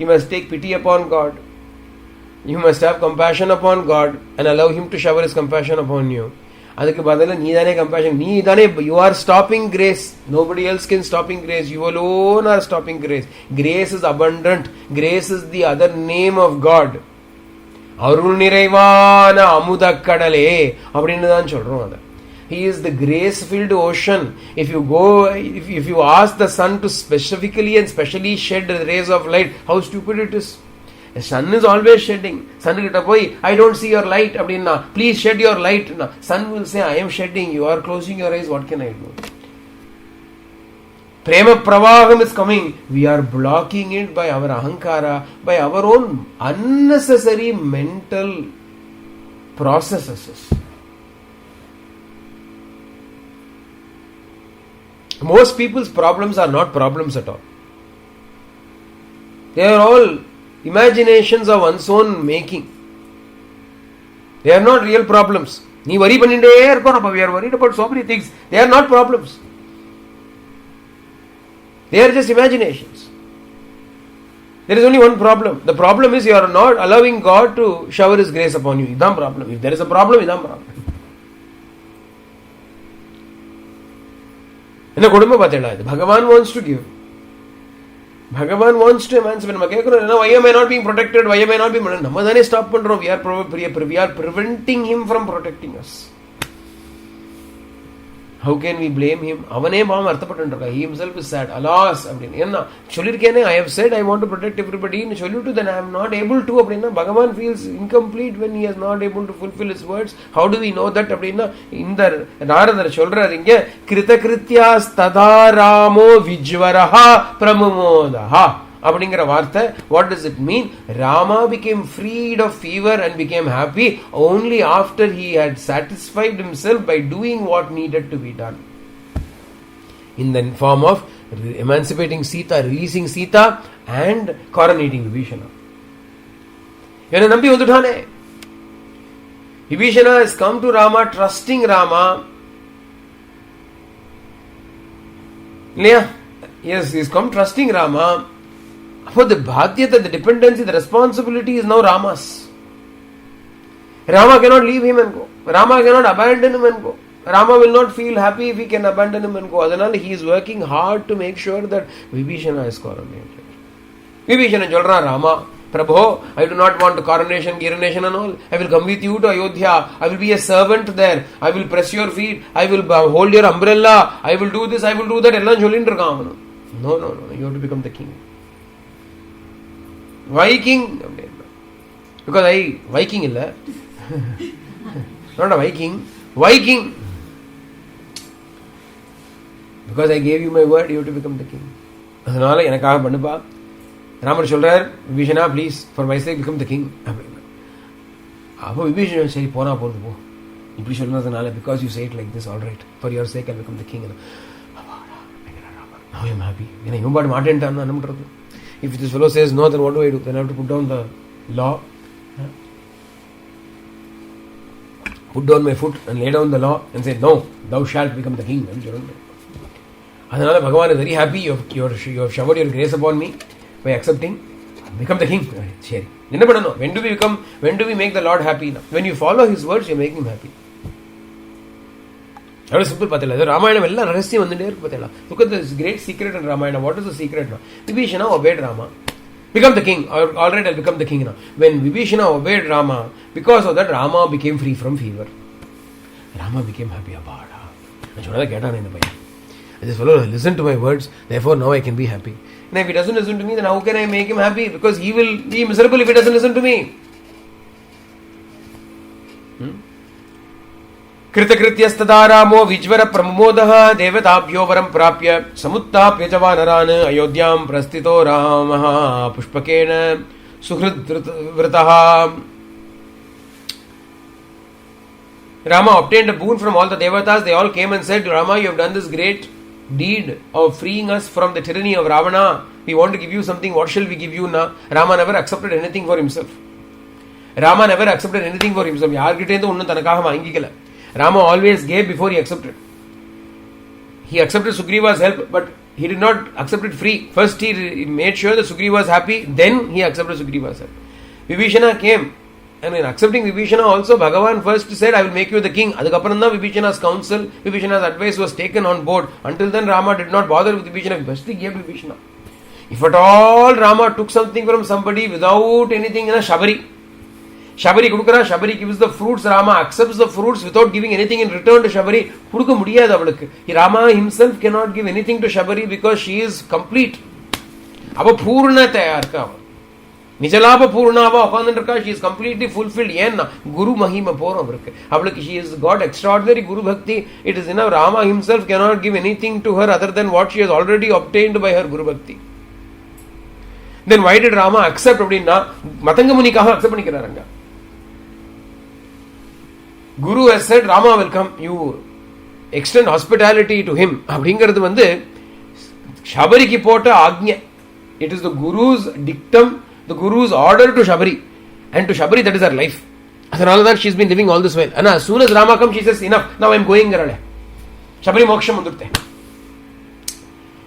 You must take pity upon God. You must have compassion upon God and allow Him to shower His compassion upon you. அதுக்கு பதிலா நீ தானே compassion, நீ தானே, you are stopping grace. Nobody else can stopping grace. You alone are stopping grace. Grace is abundant. Grace is the other name of God. அருள் நிறைவான அமுதக்கடலே அப்படின்னு தான் சொல்றோம் அதை. He is the grace-filled ocean. If you ask the sun to specifically and specially shed the rays of light, how stupid it is. The sun is always shedding. Sun கிட்ட போய் I don't see your light அப்படின்னா please shed your light. Sun will say I am shedding. You are closing your eyes. What can I do? Prema pravaham is coming. We are blocking it by our ahankara, by our own unnecessary mental processes. Most people's problems are not problems at all. They are all imaginations of one's own making. They are not real problems. நீ worry பண்ணிட்டே இருக்கோம். We are worried about so many things. They are not problems. They are just imaginations. There is only one problem. The problem is you are not allowing God to shower His grace upon you. Idam problem. If there is a problem, idam problem. என்ன கொடுமை பார்த்தேடா இது? Bhagavan wants to give. Bhagavan wants to emancipate. நம்ம கேட்கிறோம், why am I not being protected? Why am I not being... நம்ம தானே stop பண்றோம். We are preventing Him from protecting us. How can we blame Him? அவனே பாவம் அர்த்தப்பட்டு He himself is sad. Alas அப்படின்னு என்ன சொல்லியிருக்கேனே, I have said I want to protect everybody ன்னு சொல்லிட்டு then I am not able to அப்படின்னா Bhagavan feels incomplete when he is not able to fulfill his words. How do we know that அப்படின்னா இந்த நாரதர் சொல்றாரு இங்க கிருதகிருத்யாஸ் ததா ராமோ விஜ்வரஹா பிரமுமோதஹா அப்படிங்கிற வார்த்தை. What does it mean? Rama became freed of fever and became happy only after he had satisfied himself by doing what needed to be done. In the form of emancipating Sita, releasing Sita and coronating Vibhishana. Yana nambi vandutane. Vibhishana has come to Rama, trusting Rama. Yes, he has come trusting Rama. For the bhadyata, the dependency, the responsibility is now Rama's. Rama cannot leave him and go. Rama cannot abandon him and go. Rama will not feel happy if he can abandon him and go. Adanal he is working hard to make sure that Vibhishana is coronated. Vibhishana சொல்றான், Rama, Prabhu, I do not want coronation, coronation and all. I will come with you to Ayodhya. I will be a servant there. I will press your feet. I will hold your umbrella. I will do this. I will do that. எல்லாம் சொல்லிட்டு இருக்கான் அவனு. No, you have to become the king. Viking, because Viking illa, not a Viking, because I gave you my word, you have to become the king. அதனால எனக்காக பண்ணுப்பா. ராமர் சொல்றார், Vibhishana please for my sake become the king அப்படின்னு. அப்போ விபீஷணன் சரி போனா போகுது போ, இப்படி சொன்னதுனால because you say it like this, all right, for your sake I become the king. Now I am happy. ஏன்னா இவன் பாட்டு மாட்டேன்ட்டான் என்ன பண்றது? If this fellow says no, then what do I do? Then I have to put down the law. Put down my foot and lay down the law and say, no, thou shalt become the king. Adhanala Bhagavan is very happy. You have showered your grace upon me by accepting. Become the king. When do we make the Lord happy? When you follow his words, you make him happy. That is simple. Ramayana ella rahasya vandunde irukku pathela. Look at this great secret in Ramayana. What is the secret now? Vibhishana obeyed Rama. Become the king. All right, I'll become the king now. When Vibhishana obeyed Rama, because of that, Rama became free from fever. Rama became happy about it. This fellow listen to my words, therefore now I can be happy. And if he doesn't listen to me, then how can I make him happy? Because he will be miserable if he doesn't listen to me. Kritakrityastada Ramo Vijvara Pramodaha Devatabhyo Varam Prapya Samuttapya Javanaran Ayodhyam Prastito Ramaha Pushpakena Suhrid Vrataha. Rama obtained a boon from all the devatas. They all came and said, Rama, you have done this great deed of freeing us from the tyranny of Ravana. We want to give you something. What shall we give you now? Rama never accepted anything for himself. Rama always gave before he accepted. He accepted Sugriva's help, but he did not accept it free. First he made sure that Sugriva was happy, then he accepted Sugriva's help. Vibhishana came, and in accepting Vibhishana also, Bhagavan first said, I will make you the king. Adhikaparanna Vibhishana's counsel, Vibhishana's advice was taken on board. Until then Rama did not bother with Vibhishana. First he gave Vibhishana. If at all Rama took something from somebody without anything in a Shabari kudukara, Shabari gives the fruits, Rama accepts the fruits without giving anything in return to Shabari. Kudukka mudiyadhu avalukku. Rama himself cannot give anything to Shabari because she is complete. Ava purnataya irukka. Nijalapa purnava ukandirukka. She is completely fulfilled. Yenna Guru Mahima poram irukku. Avalukku she has got extraordinary Guru Bhakti. It is enough. Rama himself cannot give anything to her other than what she has already obtained by her Guru Bhakti. Then why did Rama accept அப்படின்னா மதங்கமுனிக்காக accept பண்ணிக்கிறாருங்க. Guru has said, Rama will come, you extend hospitality to him. அப்படிங்கிறது வந்து Shabariக்கு போட்ட ஆக்ஞை. It is the Guru's dictum, the Guru's order to Shabari. And to Shabari that is her life. அதனால தான் she's been living all this while. And as soon as Rama comes, she says, enough, now I am going. Shabari moksham வந்துருத்தே.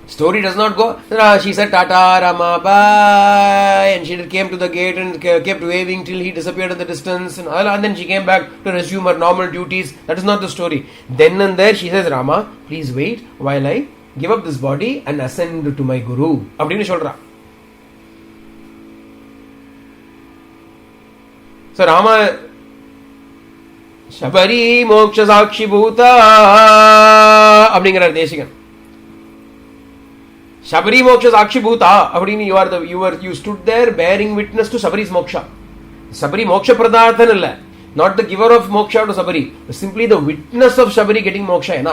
Story does not go. She said, Tata, Rama, bye. And she came to the gate and kept waving till he disappeared in the distance. And then she came back to resume her normal duties. That is not the story. Then and there she says, Rama, please wait while I give up this body and ascend to my Guru. Abdini Sholra. So Rama, Shabari Moksha Sakshi Bhuta. Abdingarar Deshigan. Shabari Moksha Sakshi Bhuta. You stood there bearing witness to Shabari's Moksha. Shabari Moksha Pradharthanalla. Not the giver of Moksha to Shabari. Simply the witness of Shabari getting Moksha.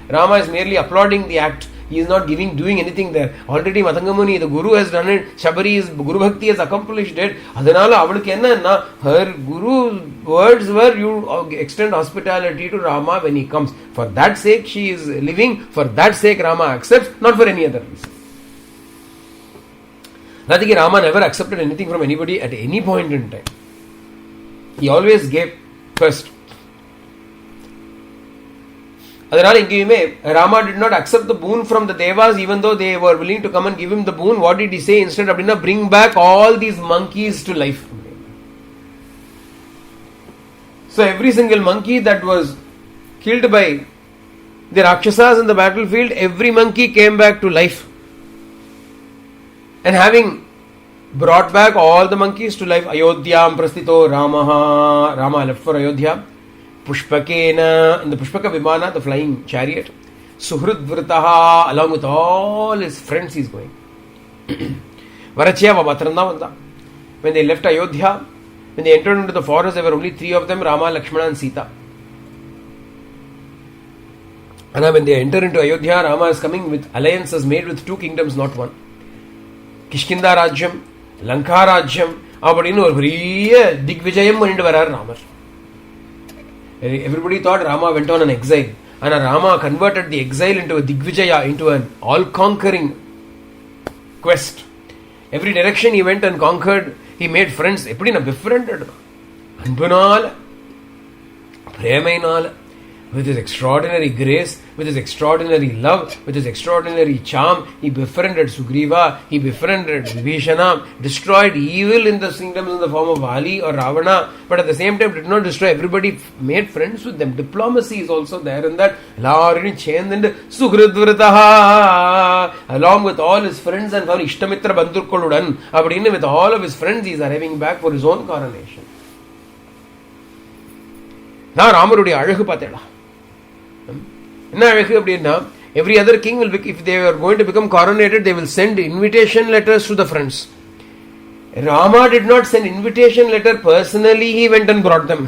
Rama is merely applauding the act. He is not doing anything there. Already Matangamuni, the Guru has done it. Shabari's Guru Bhakti has accomplished it. Her Guru's words were, you extend hospitality to Rama when he comes. For that sake she is living. For that sake Rama accepts, not for any other reason. Radhiki Rama never accepted anything from anybody at any point in time. He always gave first. Rama did not accept the boon from the Devas even though they were willing to come and give him the boon. What did he say instead? Bring back all these monkeys to life. So every single monkey that was killed by the Rakshasas in the battlefield, every monkey came back to life. And having brought back all the monkeys to life, Ayodhyam Prastito Ramaha. Rama left for Ayodhya. Pushpakena, in the Pushpaka Vimana, the flying chariot. Suhrid Vrataha, along with all his friends he is going. Varachya Vabatranda Vanda. When they left Ayodhya, when they entered into the forest, there were only 3 of them, Rama, Lakshmana and Sita. And when they enter into Ayodhya, Rama is coming with alliances made with 2 kingdoms, not 1. Kishkinda Rajyam, Lanka Rajyam, Abadinu, Digvijayam பண்ணிட்டு வரார் Ramar. Everybody thought Rama went on an exile, and Rama converted the exile into a Digvijaya, into an all-conquering quest. Every direction he went and conquered, he made friends. Eppadi na befriended. Anbunala, premainala, with his extraordinary grace, with his extraordinary love, with his extraordinary charm, he befriended Sugriva, he befriended Vibhishana, destroyed evil in the kingdoms in the form of Vali or Ravana, but at the same time did not destroy everybody, made friends with them. Diplomacy is also there in that. Sugridvritaha, along with all his friends and family, Ishtamitra Bandhukoludan, with all of his friends, he is arriving back for his own coronation. Now Ramarudia Azhagu Patela. Every other king will, if they are going to become coronated, they will send invitation letters to the friends. Rama did not send invitation letter personally, he went and brought them.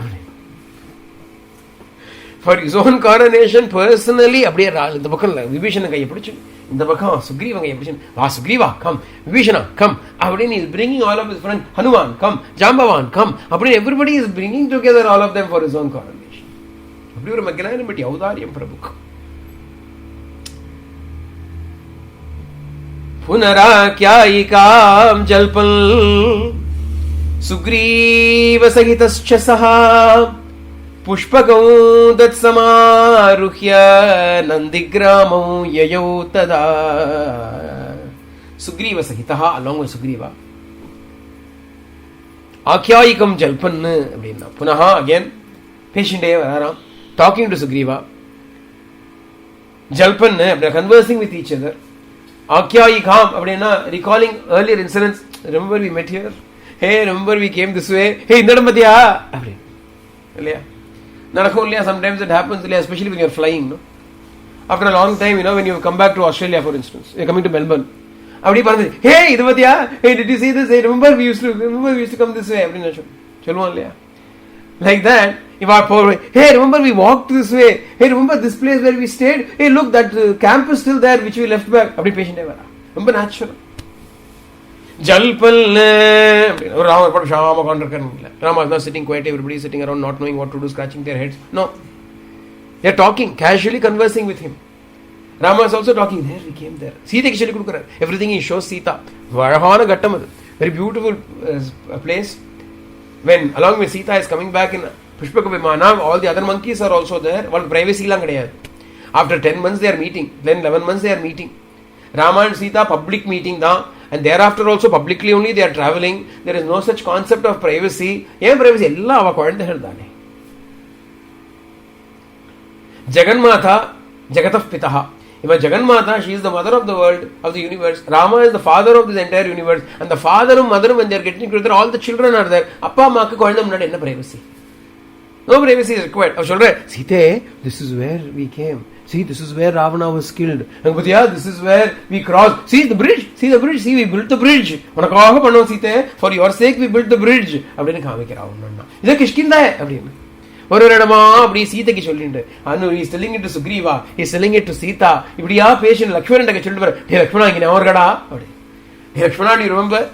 For his own coronation, personally, இந்த பக்கம் விபீஷணன் கையை பிடிச்சு, இந்த பக்கம் சுக்ரீவன் கையை பிடிச்சு, வா Sugriva, come, Vibhishana, come, அப்படின்னு he is bringing all of his friends, Hanuman, come, Jambavan, come, அப்படின்னு everybody is bringing together all of them for his own coronation. அப்படி ஒரு மகிழானிபட்டி ஔதாரியம் பிரபுக்கு. पुनराख्यायिकां जल्पन् सुग्रीवसहितश्च सः पुष्पकौ तत्समारुह्य नन्दिग्रामौ ययौ तदा. सुग्रीवसहितः, along with Sugriva. आख्यायिकं जल्पन् அப்படின்னா पुनः again பேசிண்டே வராராம், talking to Sugriva. ஜல்பன் அப்படின்னா conversing with each other. Akhyayikam, recalling earlier incidents. Remember we met here? Hey, remember we came this way? Hey, Nadamatiya! Sometimes it happens, especially when you're flying. No? After a long time, when you come back to Australia, for instance, you're coming to Melbourne. Hey, Idamatiya! Hey, did you see this? Hey, remember we used to come this way? Like that. If our poor, hey, remember we walked this way. Hey, remember this place where we stayed. Hey, look, that camp is still there, which we left back. Abdi patient ever. Remember natural. Jalpal. Rama is not sitting quiet. Everybody is sitting around, not knowing what to do, scratching their heads. No, they are talking, casually conversing with him. Rama is also talking. There we came there. Sita kishali kudukarar. Everything he shows Sita. Varahana gattam. Very beautiful place. When along with Sita is coming back in Pushpaka Vimana, all the other monkeys are also there. All privacy lang kadayadu. After 10 months they are meeting. Then 11 months they are meeting. Rama and Sita public meeting da, and thereafter also publicly only they are traveling. There is no such concept of privacy. Yen privacy ella ava koyandhal dane. Jaganmatha, Jagatah Pitaha. Even Jaganmatha, she is the mother of the world, of the universe. Rama is the father of this entire universe. And the father and mother, when they are getting together, all the children are there. Appa Makku koyandam munadi enna privacy? No privacy is required. Sita, this is where we came. See, this is where Ravana was killed. And this is where we crossed. See the bridge. See, we built the bridge. For your sake, we built the bridge. This is Kishkinda. He is telling it to Sugriva. He is telling it to Sita. If you are patient, Lakshmana, hey Lakshmana, do you remember?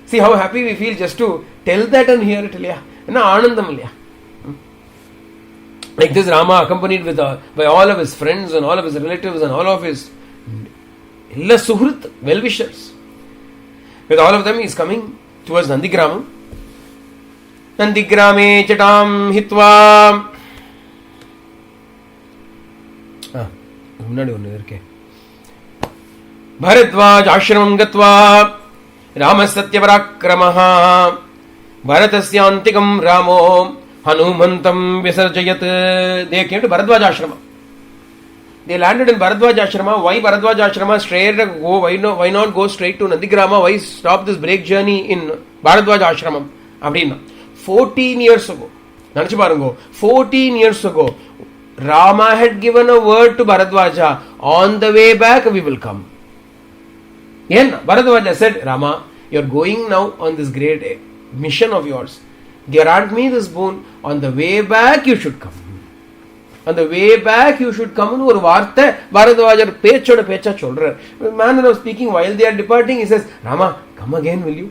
See how happy we feel just to tell that and hear it. Like this, Rama accompanied by all of his friends and all of his relatives and all of his suhrit, well-wishers. With all of them, he is coming towards Nandigramam. Nandigrame chatam hitva. Bharadvaj ashramam gatva. Rama Satyavarakramaha. Bharatasyantikam Ramo Hanumantam Visarjayat. They came to Bharadvaj Ashrama. They landed in Bharadvaj Ashrama. Why Bharadvaj Ashrama? Straight go. Why not go straight to Nandigrama? Why stop this break journey in Bharadvaj Ashramam? 14 years ago. 14 years ago. Rama had given a word to Bharadvaja. On the way back we will come. Bharadvaja said, Rama, you are going now on this great mission of yours. Grant me this boon. On the way back you should come. On the way back you should come. ஒரு வார்த்தை பாரத்வாஜர் பேச்சோட பேச்சா சொல்றார். Manner of speaking while they are departing, he says, Rama, come again, will you?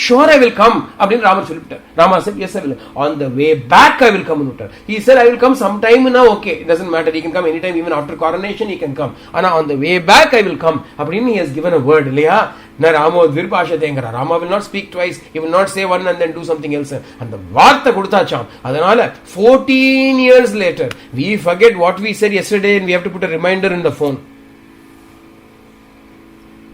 Sure, I will come. அப்படின்னு ராமர் சொல்லிட்டார். Rama said, yes, I will. On the way back, I will come. He said, I will come sometime now. Okay, it doesn't matter. He can come anytime, even after coronation, he can come. And on the way back, I will come. அப்படின்னு he has given a word. இல்லையா? Na Ramo dvirpashadengara. Rama will not speak twice. He will not say one and then do something else. அந்த வார்த்தை கொடுத்தாச்சாம். அதனால 14 years later, we forget what we said yesterday and we have to put a reminder in the phone.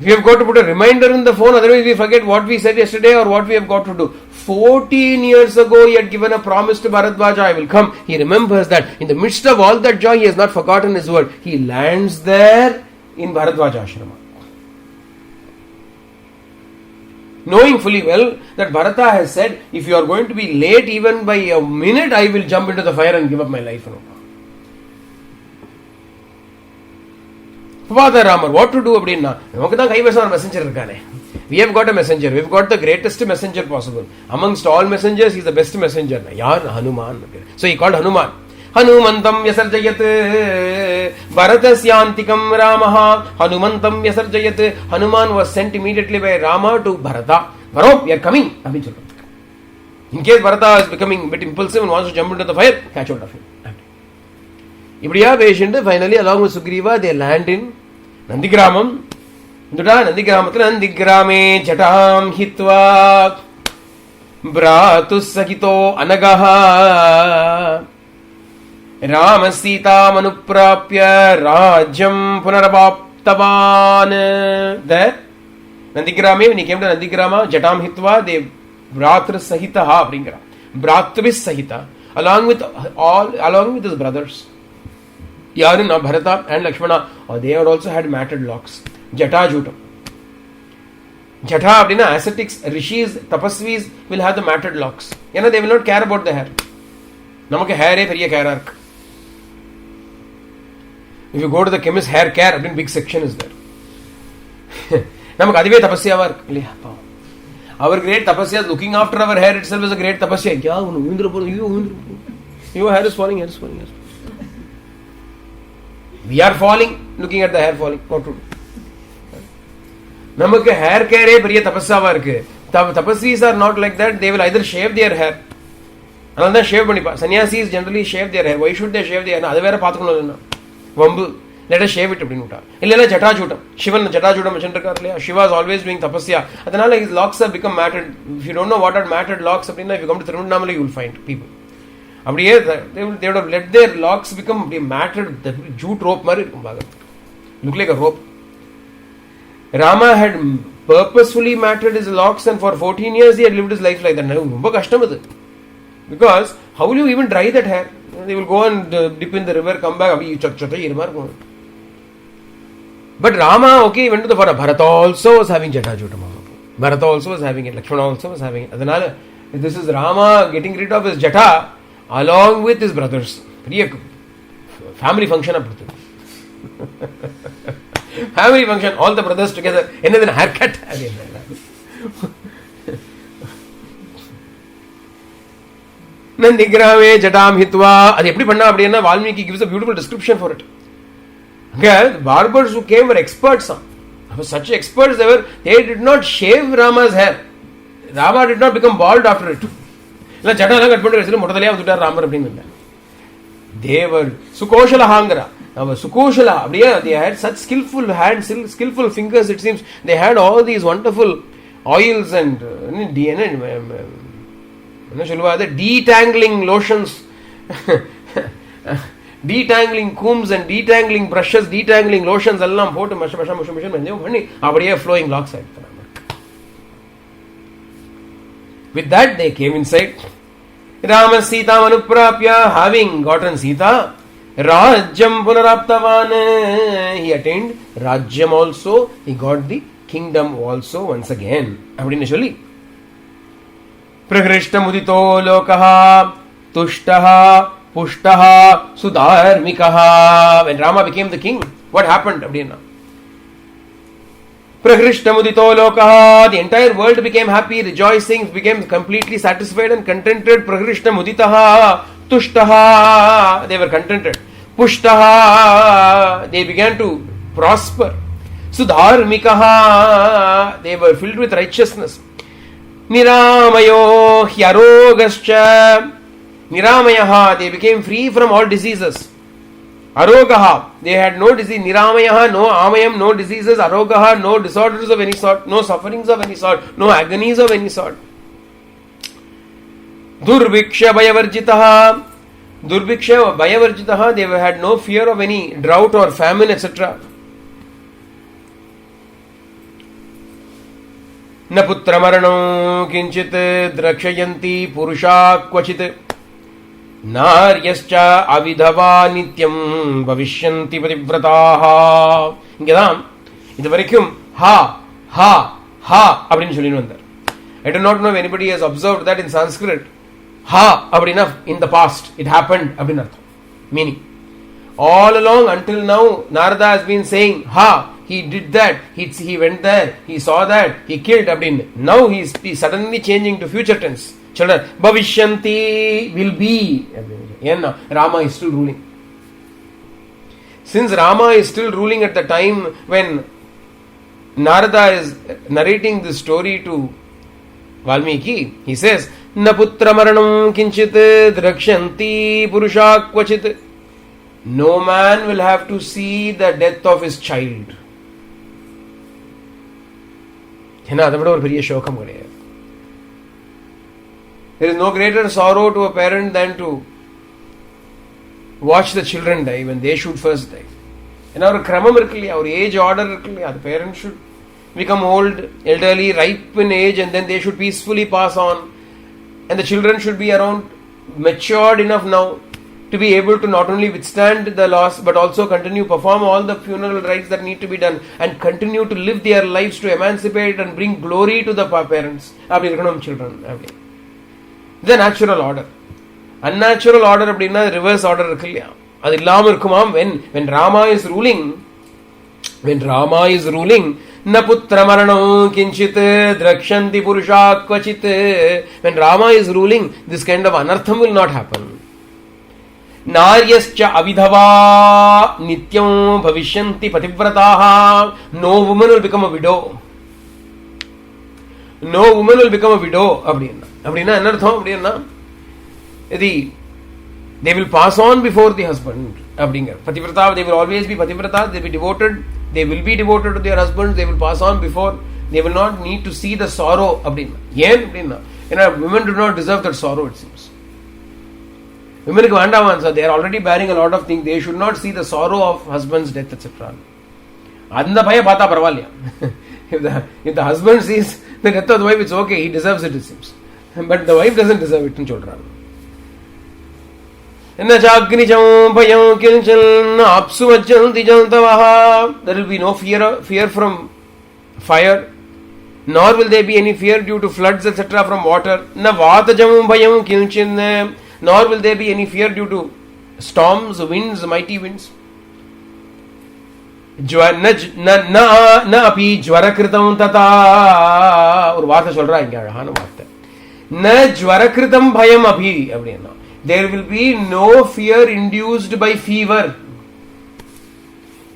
We have got to put a reminder in the phone, otherwise we forget what we said yesterday or what we have got to do. 14 years ago he had given a promise to Bharadwaja, I will come. He remembers that. In the midst of all that joy, he has not forgotten his word. He lands there in Bharadwaja ashrama, knowing fully well that Bharata has said, if you are going to be late even by a minute, I will jump into the fire and give up my life. Father Ramar, what to do அப்படின்னா நமக்கு தான் கைவசம் ஒரு messenger இருக்கானே. We have got a messenger. We have got the greatest messenger possible. Amongst all messengers, he is the best messenger. யார்? Hanuman. So he called Hanuman. Hanumantam yasarjayat Bharatasyantikam Ramaha. Hanumantam yasarjayat. Hanuman was sent immediately by Rama to Bharata. Bharo, we are coming. அப்படின்னு சொல்றாங்க. In case Bharata is becoming a bit impulsive and wants to jump into the fire, catch hold of him. இப்படியா பேசிட்டு finally along with Sugriva they land in Nandigramam. நந்திகிராமத்தில் நந்திகிராமே ஜட்டாம் ஹித்வா பிராத்து சகிதோ அனகஹ Rama சீதாம் அனுப்ராப்ய ராஜ்யம் புனரபாப்தவான். There நந்திகிராமே, when he came to Nandigrama, ஜட்டாம் ஹித்வா they பிராத்ரு சகிதா அப்படிங்கிறான். பிராத்ருபிஸ் சகிதா, along with his brothers. Yaruna, Bharata and Lakshmana, they had also had matted locks. Jata Jutam. Jata abdina ascetics, rishis, tapasvis will have the matted locks. They will not care about the hair. Namak hair hai periya care arc. If you go to the chemist, hair care, abdin big section is there. Namak adive tapasya work. Our great tapasya, looking after our hair itself is a great tapasya. Your hair is falling, hair is falling. We are falling, looking at the hair falling. What to do? நமக்கு hair care பெரிய தபஸ்ஸாவா இருக்கு. Tapasvis are not like that. They will either shave their hair. அதனால தான் shave பண்ணிப்பா. Sannyasis generally shave their hair. Why should they shave their hair? அது வேற பார்த்துக்கணும் இல்லைன்னா வம்பு. Let us shave it அப்படின்னு விட்டா. இல்லைன்னா ஜட்டாஜூட்டம். சிவன் ஜட்டாஜூட்டம் வச்சுருக்காரு இல்லையா? Shiva is always doing tapasya. அதனால his locks have become matted. If you don't know what are matted locks அப்படின்னா, if you come to Tirunamala you will find people. அப்படியே they would have let their locks become matted, the jute rope மாதிரி இருக்கும் பாக்கிறதுக்கு. Look like a rope. Rama had purposefully matted his locks and for 14 years he had lived his life like that. ரொம்ப கஷ்டம் அது. Because how will you even dry that hair? They will go and dip in the river, come back, அப்படியே சொச்சொட்டை இருமா இருக்கும். But Rama, okay, went to the forest. Bharata also was having Jatajutam. Bharata also was having it. Lakshmana also was having it. அதனால this is Rama getting rid of his Jata along with his brothers. Family function appudu. Family function, all the brothers together. Enna haircut. Nandigrame Jatam Hitwa. Adu eppadi panna appadina Valmiki gives a beautiful description for it. Okay, the barbers who came were experts. Such experts they did not shave Rama's hair. Rama did not become bald after it. ஜட்டாலாம் cut பண்ணி முதலையா வந்துட்டார் ராமர் அப்படின்னு. தேவர் சுகோஷலஹாங்கரா, சுகோஷலா அப்படியே they had such skillful hands, skillful fingers. It seems they had all these wonderful oils and என்ன சொல்லுவாங்க, detangling lotions, detangling combs and detangling brushes, detangling lotions எல்லாம் போட்டு மஷம் பண்ணி அப்படியே flowing locks ஆயிடுச்சு. With that they came inside. Rama Sita Manuprapya, having gotten Sita, Rajyam Punaraptavan, he attained Rajyam also, he got the kingdom also once again. Appadina solli Prahrishta Mudito Lokaha Tushtaha Pushtaha Sudharmikaha. When Rama became the king, what happened? Appadina Prahrishta Mudito Lokaha, the entire world became happy, rejoicing, became completely satisfied and contented. Prahrishta Muditaha, Tushtaha, they were contented. Pushtaha, they began to prosper. Sudharmikaha, they were filled with righteousness. Niramayo hyarogascha. Niramayaha, they became free from all diseases. Arogaha, they had no disease. Niramayaha, no amayam, no diseases. Arogaha, no disorders of any sort, no sufferings of any sort, no agonies of any sort. Durviksha Bayavarjitaha. Durviksha Bayavarjitaha, they had no fear of any drought or famine, etc. न पुत्रमरणं किंचित द्रक्षयन्ति पुरुषा क्वचित् नार्यश्च अविधवा नित्यं भविष्यन्ति पतिव्रताः. இங்கதான் இது வரைக்கும் ஹா ஹா ஹா அப்படின்னு சொல்லி வந்தார். I do not know if anybody has observed that in Sanskrit. Ha அப்படினா in the past it happened அப்படின்னு அர்த்தம். Meaning all along until now Narada has been saying ha, he did that, he went there, he saw that, he killed அப்படின்னு. Now he is suddenly changing to future tense. Children, bhavishyanti will be. Yenna Rama is still ruling. Since Rama is still ruling at the time when Narada is narrating this story to Valmiki, he says na putra maranam kinchit drakshanti purusha kvachit. No man will have to see the death of his child. என்ன அதை விட ஒரு பெரிய சோகம் கிடையாது. There is no greater sorrow to a parent than to watch the children die when they should first die. ஏன்னா ஒரு கிரமம் இருக்கு இல்லையா, ஒரு ஏஜ் ஆர்டர் இருக்கு இல்லையா. The parents should become old, elderly, ripe in age, and then they should peacefully pass on. And the children should be around, matured enough now to be able to not only withstand the loss but also continue perform all the funeral rites that need to be done and continue to live their lives to emancipate and bring glory to the parents. அப்படி இருக்கணும் children. அப்படி the natural order. Unnatural order அப்படின்னா reverse order இருக்கு இல்லையா, அது இல்லாம இருக்குமாம். when Rama is ruling न पुत्र मरणं किंचित द्रक्ष्यन्ति पुरुषा क्वचित. When Rama is ruling, this kind of anartham will not happen. नार्यश्च अविधवा नित्यं भविष्यन्ति पतिव्रताः. No woman will become a widow. No woman will become a widow. அப்படின்னா என்ன அர்த்தம் அப்படின்னா, they will pass on before the husband. அப்படிங்கிற பதிவிரதா, they will always be pativrata, they will be devoted, they will be devoted to their husbands, they will pass on before, they will not need to see the sorrow. அப்படின்னா ஏன் அப்படின்னா, ஏன்னா women do not deserve that sorrow, it seems. Women வேண்டாம், they are already bearing a lot of things, they should not see the sorrow of husband's death, etc. அந்த பையன் பார்த்தா பரவாயில்லையா. If the husband sees the death of the wife, it's okay, he deserves it seems, but the wife doesn't deserve it ன்னு சொல்றாங்க. என்ன சாக்னிஜம் பயம் கிஞ்சல் ஆப்சு வஜ்ஜந்தி ஜந்தவஹ. There will be no fear from fire, nor will there be any fear due to floods, etc. from water. Na vatajam bhayam kinchin, nor will there be any fear due to storms, winds, mighty winds. Na api jwarakritam tata. ஒரு வார்த்தை சொல்றா இங்க, அழகான வார்த்தை. Na jwarakritam bhayam abhi அப்படின்னா, there will be no fear induced by fever.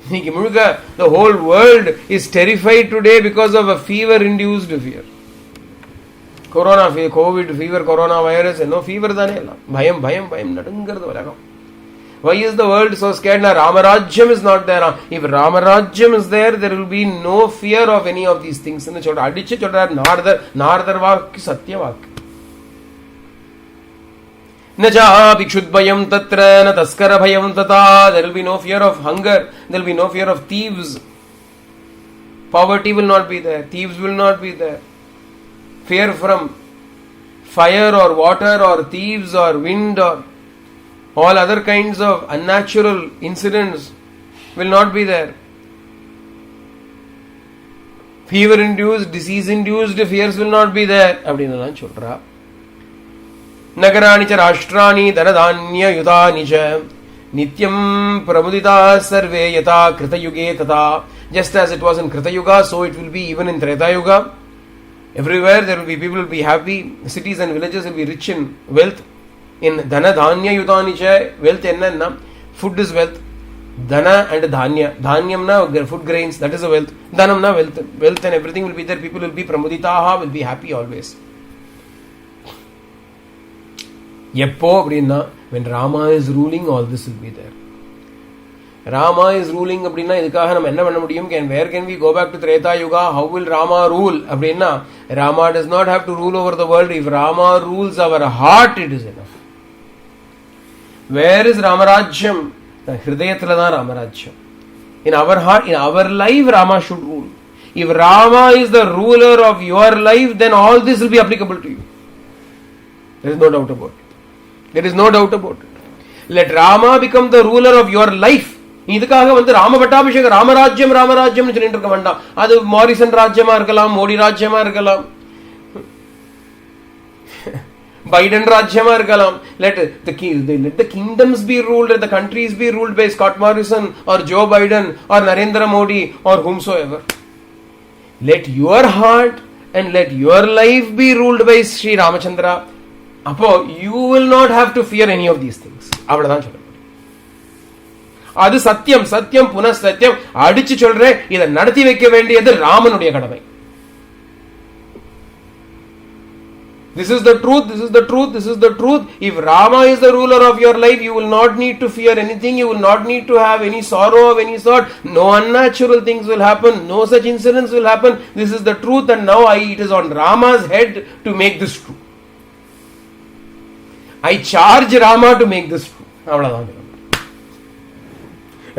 The whole world is terrified today because of a fever induced fear. Corona fever, COVID fever, coronavirus, no fever தானே எல்லாம். பயம் நடுங்கிறது உலகம். Why is the world so scared? Now Ramarajyam is not there. If Ramarajyam is there, there will be no fear of any of these things. அடிச்சு சொல்றார் நாரதர் வாக்கு சத்திய வாக்கு. न चापि क्षुद्भयं तत्र न तस्कर भयं तथा. There will be no fear of hunger, there will be no fear of thieves. Poverty will not be there, thieves will not be there. Fear from fire or water or thieves or wind or all other kinds of unnatural incidents will not be there. Fever induced, disease induced fears will not be there. அப்படினு நான் சொல்றா. नगराणि च राष्ट्राणि धनधान्ययुतानि च नित्यं प्रमुदिता सर्वे यथा कृतयुगे तथा. Just as it was in Krita Yuga, so it will be even in Treta Yuga. Everywhere there will be people will be happy. Cities and villages will be rich in wealth. In dhanadhanyayutani cha, wealth enna, food is wealth. Dhana and dhanya. Dhanyam na food grains, that is a wealth. Dhanam na wealth and everything will be there. People will be pramuditaha, will be happy always. எப்போ அப்படின்னா when Rama is ruling, all this will be there. Rama is ruling அப்படின்னா இதுக்காக நம்ம என்ன பண்ண முடியும்? Where can we go back to Treta Yuga? How will Rama rule? அப்படின்னா Rama does not have to rule over the world. If Rama rules our heart, it is enough. Where is Ramarajyam? Hridayatila தான் Ramarajyam. In our heart, in our life, Rama should rule. If Rama is the ruler of your life, then all this will be applicable to you. There is no doubt about it. There is no doubt about it. Let Rama become the ruler of your life. இதுக்காக ராம பட்டாபிஷேகம் ராமராஜ்யம் ராமராஜ்யம் சொல்லிட்டு இருக்க வேண்டாம். அது Morrison ராஜ்யமா இருக்கலாம், மோடி ராஜ்யமா இருக்கலாம், Biden ராஜ்யமா இருக்கலாம். Let the kingdoms be ruled, let the countries be ruled by Scott Morrison or Joe Biden or Narendra Modi or whomsoever. Let your heart and let your life be ruled by Sri Ramachandra. அப்போ you will not have to fear any of these things. அவ்வளவுதான் சொல்ல. அது சத்தியம், சத்தியம் புன சத்தியம். அடிச்சு சொல்றேன், இதை நடத்தி வைக்க வேண்டியது ராமனுடைய கடமை. This is the truth, this is the truth, this is the truth. If Rama is the ruler of your life, you will not need to fear anything, you will not need to have any sorrow of any sort. No unnatural things will happen, no such incidents will happen. This is the truth, and now it is on Rama's head to make this true. I charge Rama to make this true. அவ்வளவுதான்.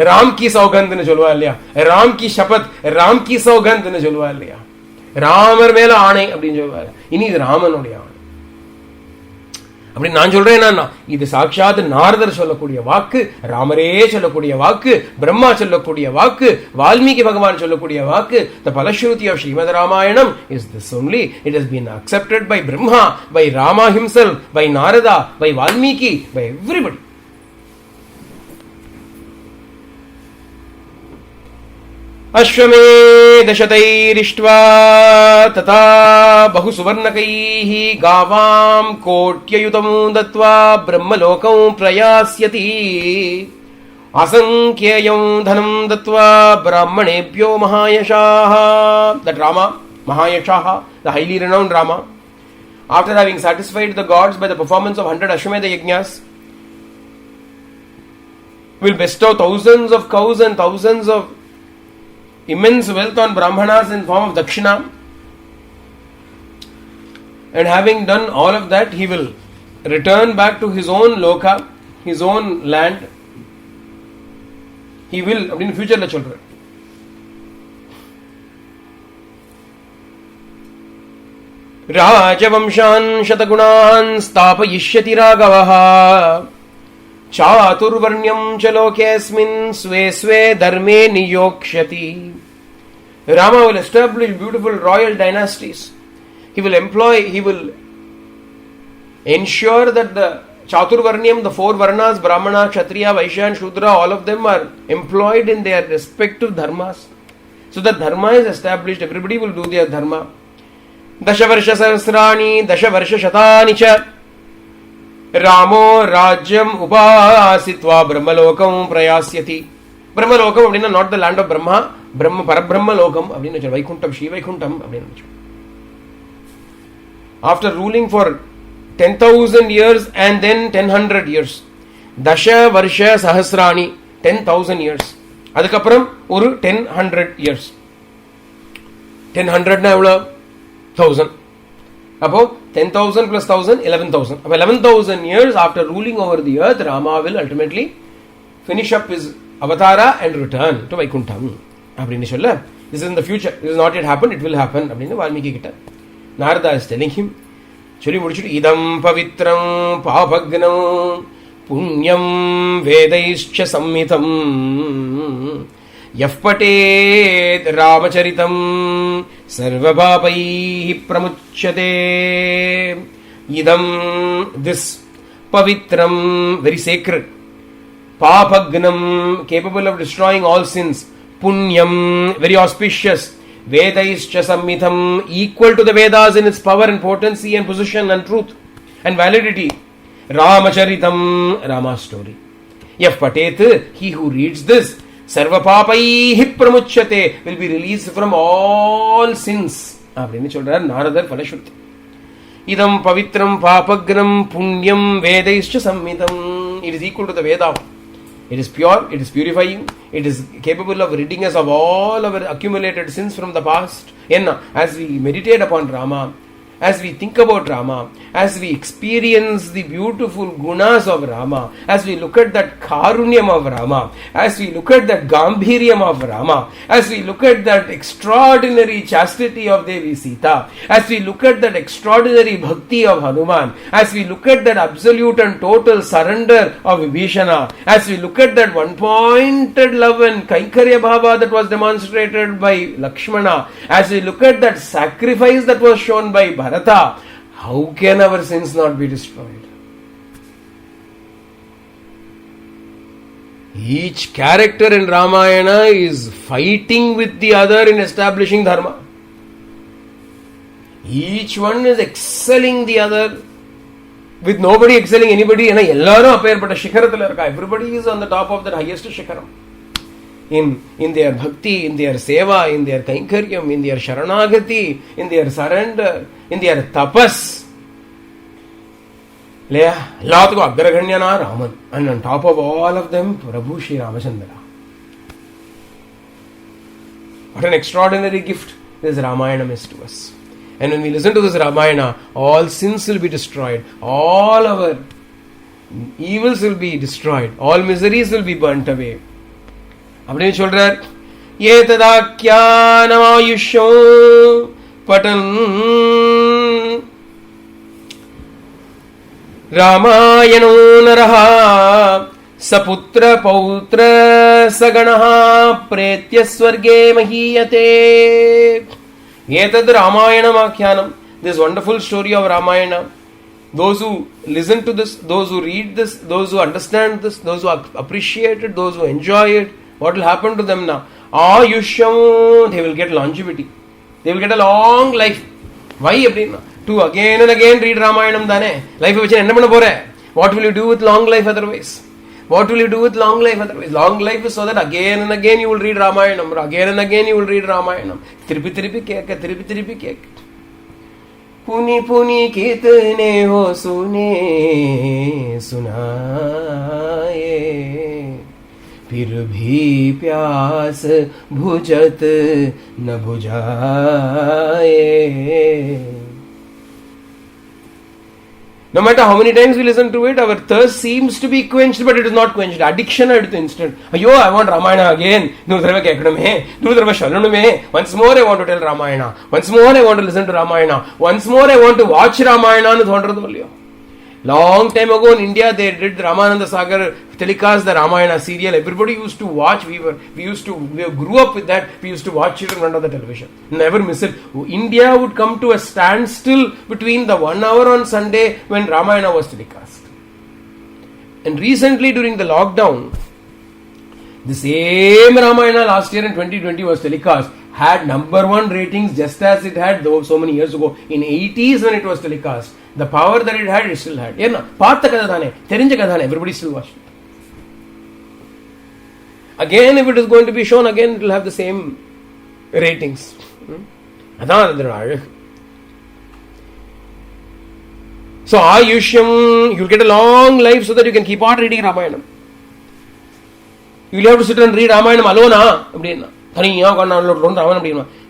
ராம் கி சௌகந்த்னு சொல்லுவா இல்லையா, ராம் கி ஷபத், ராம் கி சௌகந்த்னு சொல்லுவா இல்லையா, ராமர் மேல ஆணை அப்படின்னு சொல்லுவாரு. இனி இது ராமனுடைய ஆணை அப்படின்னு நான் சொல்றேன். என்னன்னா இது சாட்சாத் நாரதர் சொல்லக்கூடிய வாக்கு, ராமரே சொல்லக்கூடிய வாக்கு, பிரம்மா சொல்லக்கூடிய வாக்கு, வால்மீகி பகவான் சொல்லக்கூடிய வாக்கு. The Palashruti of Srimad Ramayanam is this only. It has been accepted by Brahma, by Rama himself, by Narada, by Valmiki, by everybody. अश्वमेधशतैरिष्ट्वा तथा बहुसुवर्णकैः गावां कोट्ययुतं दत्त्वा ब्रह्मलोकं प्रयास्यति असंख्येयं धनं दत्त्वा ब्राह्मणेभ्यो महायशाः. That Rama, Mahayashaha, the highly renowned Rama, after having satisfied the gods by the performance of 100 Ashwamedha Yajnas, will bestow thousands of cows and thousands of immense wealth on Brahmanas in form of Dakshina. And having done all of that, he will return back to his own loka, his own land. He will, in future la children. Rajavamshan shatagunan stapayishyati Ragavaha चातुर्वर्ण्यं च लोकेऽस्मिन् स्वे स्वे धर्मे नियोक्ष्यति. Rama will establish beautiful royal dynasties. He will ensure that the Chaturvarnyam, the four Varnas, Brahmana, Kshatriya, Vaishya and Shudra, all of them are employed in their respective dharmas. So that dharma is established, everybody will do their dharma. Dashavarsha sahasrani, Dashavarsha shatani cha ராமோ ராஜ்யம் உபாசித்வா பிரம்மலோகம் பிரயாஸ்யதி. பிரம்மலோகம் அப்படின்னா not the land of Brahma, Brahma Parabrahma லோகம் அப்படின்னு வைகுண்டம், ஸ்ரீவைகுண்டம் அப்படின்னு. After ruling for 10,000 years and then 1000 years, தச வருஷ சஹஸ்ராணி 10,000 years, அதுக்கப்புறம் ஒரு 1000 years. 1000 எவ்வளோ? 1000. அப்போ 10,000 plus 1,000, 11,000. 11,000 years after ruling over the earth, Rama will ultimately finish up his avatara and return to Vaikuntham. அப்படின்னு சொல்ல, this is in the future, this is not yet happened, it will happen அப்படின்னு வால்மீகி கிட்ட Narada is telling him. சொல்லி முடிச்சுட்டு, இதம் பவித்ரம் பாபக்னம் புண்ணியம் வேதைஷ்ச சம்மிதம் यः पठेत् रामचरितं सर्वपापैः प्रमुच्यते. idam, this pavitram, very sacred, papagnam, capable of destroying all sins, punyam, very auspicious, vedaischa sammitam, equal to the Vedas in its power and potency and position and truth and validity, Ramacharitam, Rama's story. Yah patet, he who reads this, sarvapapaihi pramuchyate, will be released from all sins அப்படின்னு சொல்றார் நாரதர் பலஸ்ருதி. idam pavitram papagram punyam vedaischa samhitam. It is equal to the Veda. It is pure, it is purifying, it is capable of ridding us of all our accumulated sins from the past. As we meditate upon Rama, as we think about Rama, as we experience the beautiful gunas of Rama, as we look at that karunyam of Rama, as we look at that gambhiryam of Rama, as we look at that extraordinary chastity of Devi Sita, as we look at that extraordinary bhakti of Hanuman, as we look at that absolute and total surrender of Vibhishana, as we look at that one-pointed love and kaikarya bhava that was demonstrated by Lakshmana, as we look at that sacrifice that was shown by Bharata, how can our sins not be destroyed? Each character in Ramayana is fighting with the other in establishing dharma. Each one is excelling the other with nobody excelling anybody. Everybody is on the top of that highest shikaram. In their bhakti, in their seva, in their kainkaryam, in their sharanagati, in their surrender, in their tapas. Raman. And on top of all of them, Prabhu Shri Ramachandra. What an extraordinary gift this Ramayana is to us. And when we listen to this Ramayana, all sins will be destroyed. All our evils will be destroyed. All miseries will be burnt away. அப்படின்னு சொல்றார். ஏததாக்கியானமாயுஷ்யம் Biden ராமாயணோ நரஹ சபுத்திர பௌத்திர சகணஹ பிரேத்ய ஸ்வர்గే மஹீயதே. ஏதத் ராமாயணமாఖ్యాனம். This wonderful story of Ramayana. Those who listen to this, those who read this, those who understand this, those who appreciate it, those who enjoy it, what will happen to them now? Ayusham, they will get longevity. They will get a long life. Why? To again and again read Ramayanam dane. Life vachina enna panna pore? What will you do with long life otherwise? What will you do with long life otherwise? Long life is so that again and again you will read Ramayanam. Again and again you will read Ramayanam. Tiripi kek. Puni kitne ho sunaye. फिर भी प्यास बुझत न बुझाए. No matter how many times we listen to it, our thirst seems to be quenched, but it is not quenched. Addiction at the instant. Ayyo, I want Ramayana again. Once more I want to tell Ramayana. Once more I want to listen to Ramayana. Once more I want to watch Ramayana. Long time ago in India, they did Ramananda Sagar telecast the Ramayana serial. Everybody used to watch. We grew up with that. We used to watch it in front of the television. Never miss it. India would come to a standstill between the 1 hour on Sunday when Ramayana was telecast. And recently during the lockdown, the same Ramayana last year in 2020 was telecast. Had number 1 ratings just as it had so many years ago. In 80s when it was telecast. The power that it had, it still had. Everybody still watched it. Again, if it is going to be shown again, it will have the same ratings. So, Ayushyam, you will get a long life so that you can keep on reading Ramayana. You will have to sit and read Ramayana alone.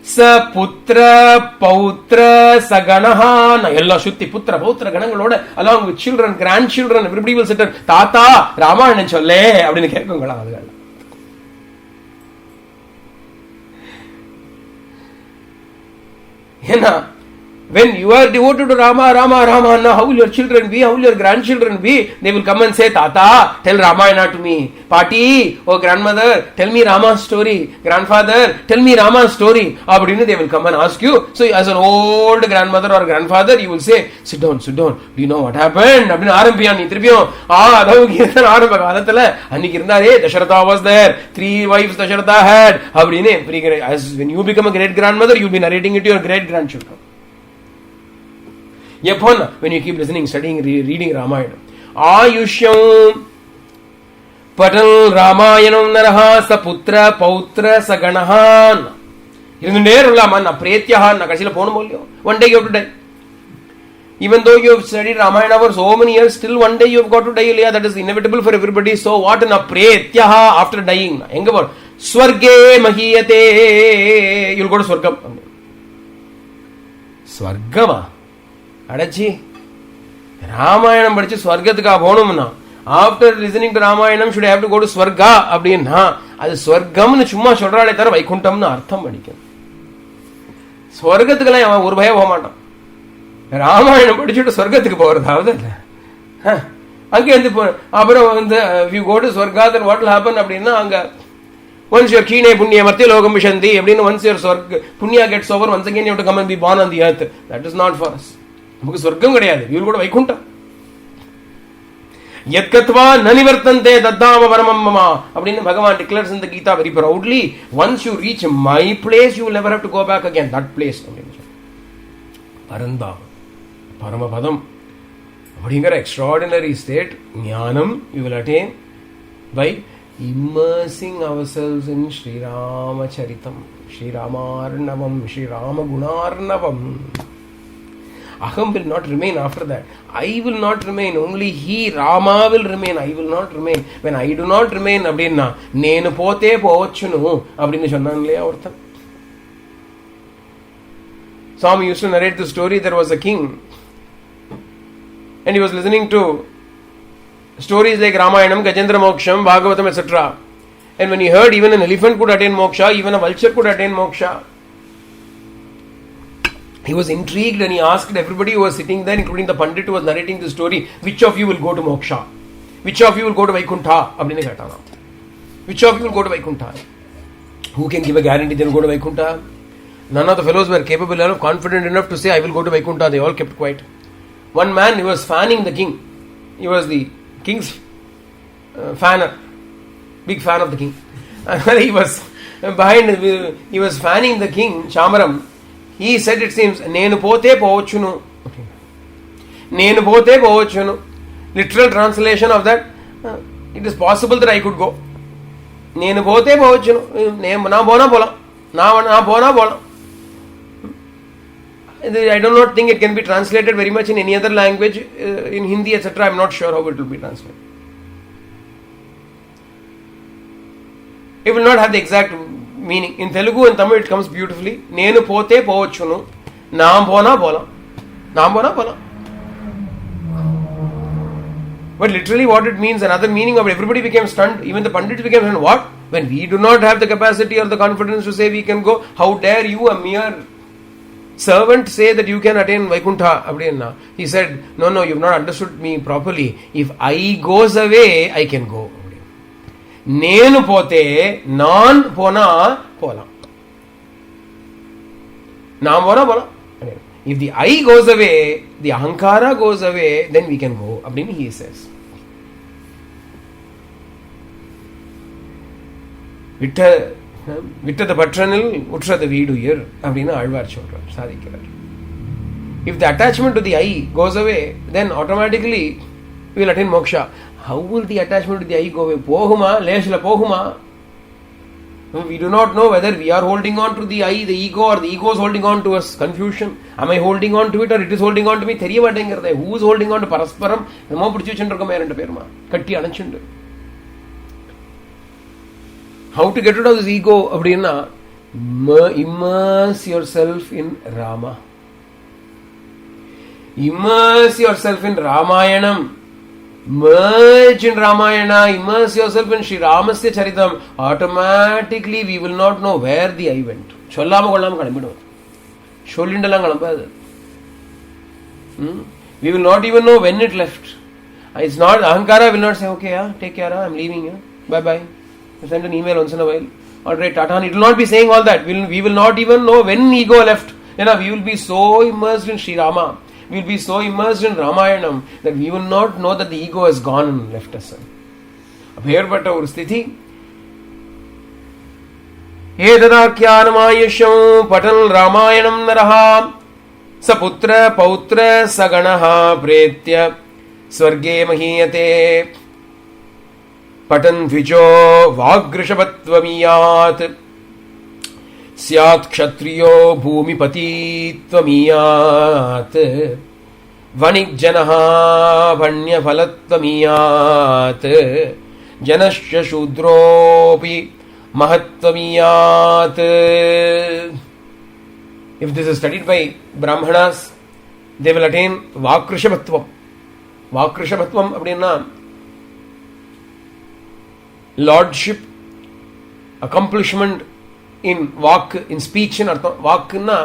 Saputra Pautra Saganaha Ella Shutti Putra Pautra Ganangaloda along with children, grandchildren, everybody will sit there. Tata Ramayana and Chole Abdin Kerkungala. When you are devoted to Rama, how will your children be? How will your grandchildren be? They will come and say, Tata, tell Ramayana to me. Pati, oh grandmother, tell me Rama's story. Grandfather, tell me Rama's story. They will come and ask you. So as an old grandmother or grandfather, you will say, sit down. Do you know what happened? Dasharatha was there. 3 wives Dasharatha had. As when you become a great grandmother, you will be narrating it to your great grandchildren. When you keep listening, studying, reading Ramayana. Ayushyam Patal Ramayanam Naraha Saputra Pautra Saganahan. One day you have to die. Even though you have studied Ramayana for so many years, still one day you have got to die. Yeah, that is inevitable for everybody. So what? Na pretyaha, after dying. Enga vor Swarge mahiyate. You'll go to Swargam. Swargama. Adachi. Ramayanam padichu Swargathukka ponumna. After listening to Ramayanam, should I have to go to Swarga? Abdina. Adu Swargam nu chumma solrale thara Vaikuntam nu artham padikkum. Swargathukku avan oru bhaya poga Ramayanam படிச்சுட்டு சொர்க்கத்துக்கு போறதாவது அங்கே இருந்து அப்புறம் வந்து you go to Swarga then what will happen அப்படின்னா அங்க once your கீனே புண்ணிய மத்திய லோகம் விசந்தி அப்படின்னு once your swarga punya gets over once again you have to come and be born on the earth. That is not for us. நமக்கு சொர்க்கம் கிடையாது. You will go to Vaikuntham. யத்கத்வா ந நிவர்த்தந்தே தத்தாம பரமம் மம அப்படின்னு Bhagavan declares in the Gita very proudly. Once you reach my place, you will never have to go back again. That place. பரந்தாம் Paramapadam. அப்படிங்கிற extraordinary state, ஞானம், you will attain by immersing ourselves in Sri Rama Charitam, Sri Ramarnavam, Sri Rama Gunarnavam. Aham will not remain after that. I will not remain. Only he, Rama, will remain. I will not remain. When I do not remain, அப்படின்னா నేను పోతే పోవచ్చును அப்படின்னு சொன்னான் இல்லையா ஒருத்தன். Swami used to narrate the story. There was a king and he was listening to stories like Ramayanam, Gajendra Moksham, Bhagavatam, etc. And when he heard even an elephant could attain moksha, even a vulture could attain moksha, he was intrigued and he asked everybody who was sitting there, including the Pandit who was narrating the story, which of you will go to moksha? Which of you will go to Vaikuntha? Which of you will go to Vaikuntha? Who can give a guarantee they will go to Vaikuntha? None of the fellows were capable enough, confident enough to say, I will go to Vaikuntha. They all kept quiet. One man, he was fanning the king. He was the king's fanner. Big fan of the king. And he was fanning the king, Chamaram. He said, it seems, Nenu pote pochunu. Nenu pote pochunu. Literal translation of that, it is possible that I could go. Nenu pote pochunu. Na bona bola. Na bona bola. I do not think it can be translated very much in any other language, in Hindi, etc. I am not sure how it will be translated. It will not have the exact meaning. In Telugu and Tamil it comes beautifully. Nenu pote povachunu. Naam bona bola. Naam bona bola. But literally what it means, another meaning of everybody became stunned. Even the Pandits became stunned. What? When we do not have the capacity or the confidence to say we can go, how dare you, a mere servant, say that you can attain Vaikuntha? He said, no, you have not understood me properly. If I goes away, I can go. Nenu pote, nan pona pola. Naam pona pola. If the I goes away, the ahankara goes away, then we can go. He says. விட்டது பற்றனில் உற்றது வீடுயிர் அப்படின்னு ஆழ்வார் சொல்றார், சாதிக்கிறார். If the attachment to the I goes away, then automatically we will attain moksha. How will the attachment to the I go away? போகுமா, லேசில போகுமா? We do not know whether we are holding on to the I, the ego, or the ego is holding on to us. Confusion. Am I holding on to it or it is holding on to me? தெரிய மாட்டேங்கிறதே. Who is holding on to பரஸ்பரம்? நம்ம பிடிச்சு வச்சுருக்கோமே ரெண்டு பேருமா, கட்டி அணைச்சுண்டு. How to get rid of this ego? அப்படின்னா immerse yourself in Rama. Immerse yourself in Ramayanam. Merge in Ramayana. Immerse yourself in Sri Ramasya Charitam. Automatically we will not know where the I went. சொல்லாம கொள்ளாம கிளம்பிடும். சொல்லிண்டெல்லாம் கிளம்பாது. We will not even know when it left. It's not, Ahankara will not say, okay, take care, I'm leaving, bye bye. Send an email once in a while. Alright, Tata. It will not be saying all that. We will not even know when ego left. We will be so immersed in Sri Rama. We will be so immersed in Ramayanam that we will not know that the ego has gone and left us. Abhirvata or sthiti. Edadakyanamayasham patan Ramayanam naraha saputra pautra saganaha pretya swarge mahiyate पठन् द्विजो वाग्ऋषभत्वमीयात् स्यात् क्षत्रियो भूमिपतित्वमीयात् वणिक्जनः भण्यफलत्वमीयात् जनश्च शूद्रोऽपि महत्त्वमीयात्. If this is studied by Brahmanas, they will attain Vakrishavatvam. Vakrishavatvam அப்படின்னா lordship, accomplishment in walk, in speech ன்னு அர்த்தம். வாக்குன்னா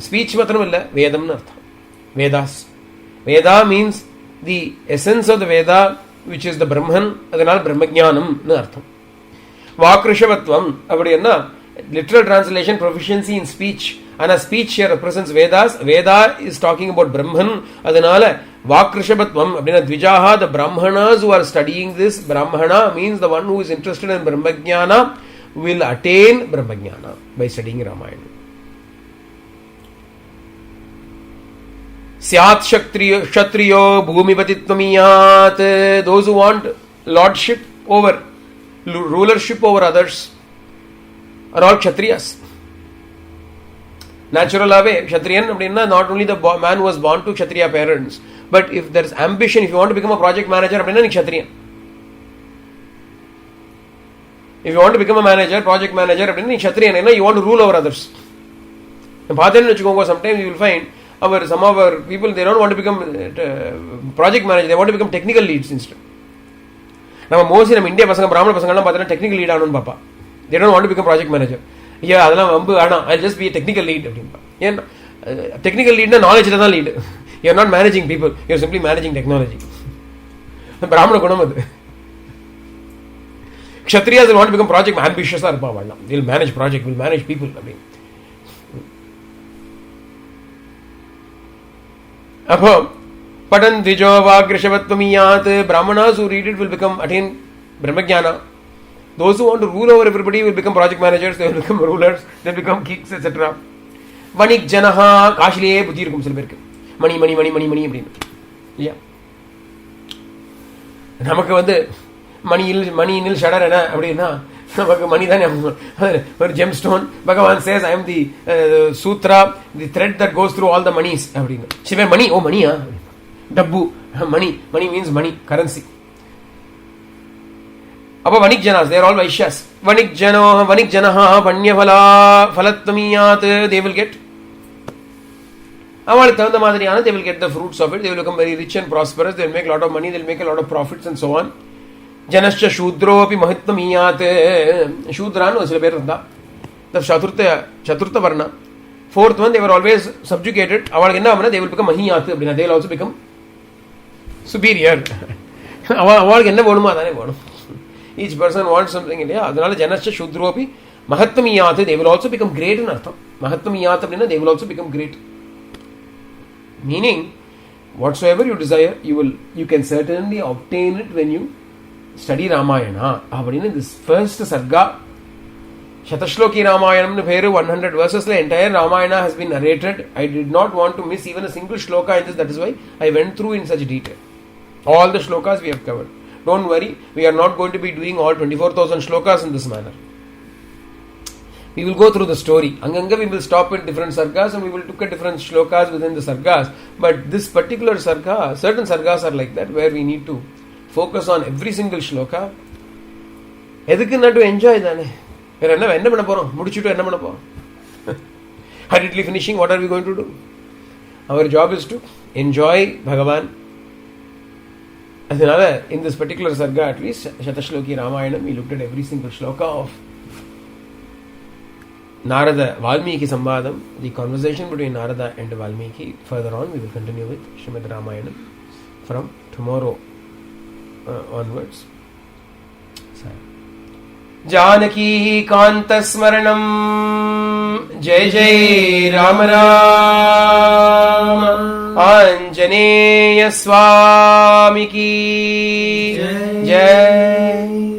speech மாத்திரம் இல்லை, வேதம்னு அர்த்தம். Vedas, Veda means the essence of the Veda which is the Brahman, அதனால் பிரம்மஜானம்னு அர்த்தம். வாக்ரிஷவத்வம் அப்படின்னா literal translation proficiency in speech, and a speech here represents Vedas. Veda is talking about Brahman, அதனால வாக்ரிஷவத்வம் அப்படின்னா த்விஜாஹா, the Brahmanas who are studying this. Brahmana means the one who is interested in Brahmajnana will attain Brahmajnana by studying Ramayana. Syat kshatriyo bhumipatittvamiyat. Those who want lordship over, rulership over others are all kshatriyas. Natural away, kshatriyan அப்படின்னா not only the man who was born to kshatriya parents, but if there is ambition, if you want to become a project manager அப்படின்னா நீ kshatriyan. If you want to become a manager, project manager அப்படின்னா நீ kshatriyan. ஏன்னா you want to rule over others. பார்த்தேன்னு வச்சுக்கோங்க, sometimes you will find some of our people, they don't want to become project manager, they want to become technical leads instead. நம்ம mostly நம்ம India பசங்க, பிராமண பசங்கள்லாம் பார்த்தீங்கன்னா technical lead ஆகணும்னு பாப்பா. they don't want to become project manager. ஐயா அதெல்லாம் வம்பு ஆனால் I'll just be a technical lead அப்படின்பா. ஏன்னா டெக்னிக்கல் லீட்னா நாலேஜில் தான் lead. you are not managing people, you are simply managing technology. பிராமண குணம் அது. kshatriyas will want to become project, ambitious-ஆ இருப்பா வாழலாம். they will manage project, will manage people அப்படின்னு. அப்போ Biden Tijo வாக்ரிஷவத்வமியாத். Brahmanas who read it will attain Brahmajnana. Those who want to rule over everybody will become project managers, they will become rulers, they will become kings, etc. Vanik janaha, காசிலேயே புத்தி இருக்கும் சில பேருக்கு. மணி மணி மணி மணி மணி அப்படின்னு இல்லையா? நமக்கு மணியில் ஷடர் என்ன அப்படின்னா நமக்கு மணி தான் ஒரு gem stone. Bhagavan says I am the sutra, the thread that goes through all the manis அப்படின்னு. சில மணி, ஓ மணியா, டப்பு, மணி, மணி மீன்ஸ் மணி, கரன்சி. அப்போ வணிக் ஜனாஸ், தேர் ஆல் வைஷ்யாஸ். வணிக் ஜனஹா பண்யஃபலா ஃபலத்வமியாத். தே வில் கெட், அவளுக்கு தகுந்த மாதிரியான they will get the fruits of it, they will become very rich and prosperous, they will make a lot of money, they will make a lot of profits and so on. Janascha shudro api mahatmiyat. Shudran சில பேர் இருந்தா, the chaturtha varna, fourth one, they were always subjugated. அவளுக்கு என்ன ஆகும்னா they will become mahiyat அப்படின்னா they will also become superior. அவளுக்கு என்ன வேணுமோ அதானே வேணும். each person wants something இல்லையா? அதனால janascha shudro api mahatmiyat, they will also become great ன்னு அர்த்தம். mahatmiyat அப்படின்னா they will also become great, meaning whatsoever you desire you can certainly obtain it when you study Ramayana. அப்படின்னா this first sarga Shatashloki Ramayanamnu பேரு 100 verses entire Ramayana has been narrated. I did not want to miss even a single shloka in this, that is why I went through in such detail. All the shlokas we have covered. Don't worry, we are not going to be doing all 24,000 shlokas in this manner. We will go through the story. Anganga we will stop at different sargas and we will look at different shlokas within the sargas. But this particular sarga, certain sargas are like that, where we need to focus on every single shloka. எதுக்குன்னா to enjoy தானே. வேற என்ன பண்ண போறோம்? முடிச்சுட்டு என்ன பண்ண போறோம்? Hurriedly finishing, what are we going to do? Our job is to enjoy Bhagavan. அதனால in this particular sarga, at least Shatashloki Ramayanam, we looked at every single shloka of Narada Valmiki Samvadam, the conversation between Narada and Valmiki. Further on we will continue with Srimad Ramayanam from tomorrow onwards. Janaki Kanta Smaranam, Jai Jai Ram Ram, Anjaneya Swami ki Jai.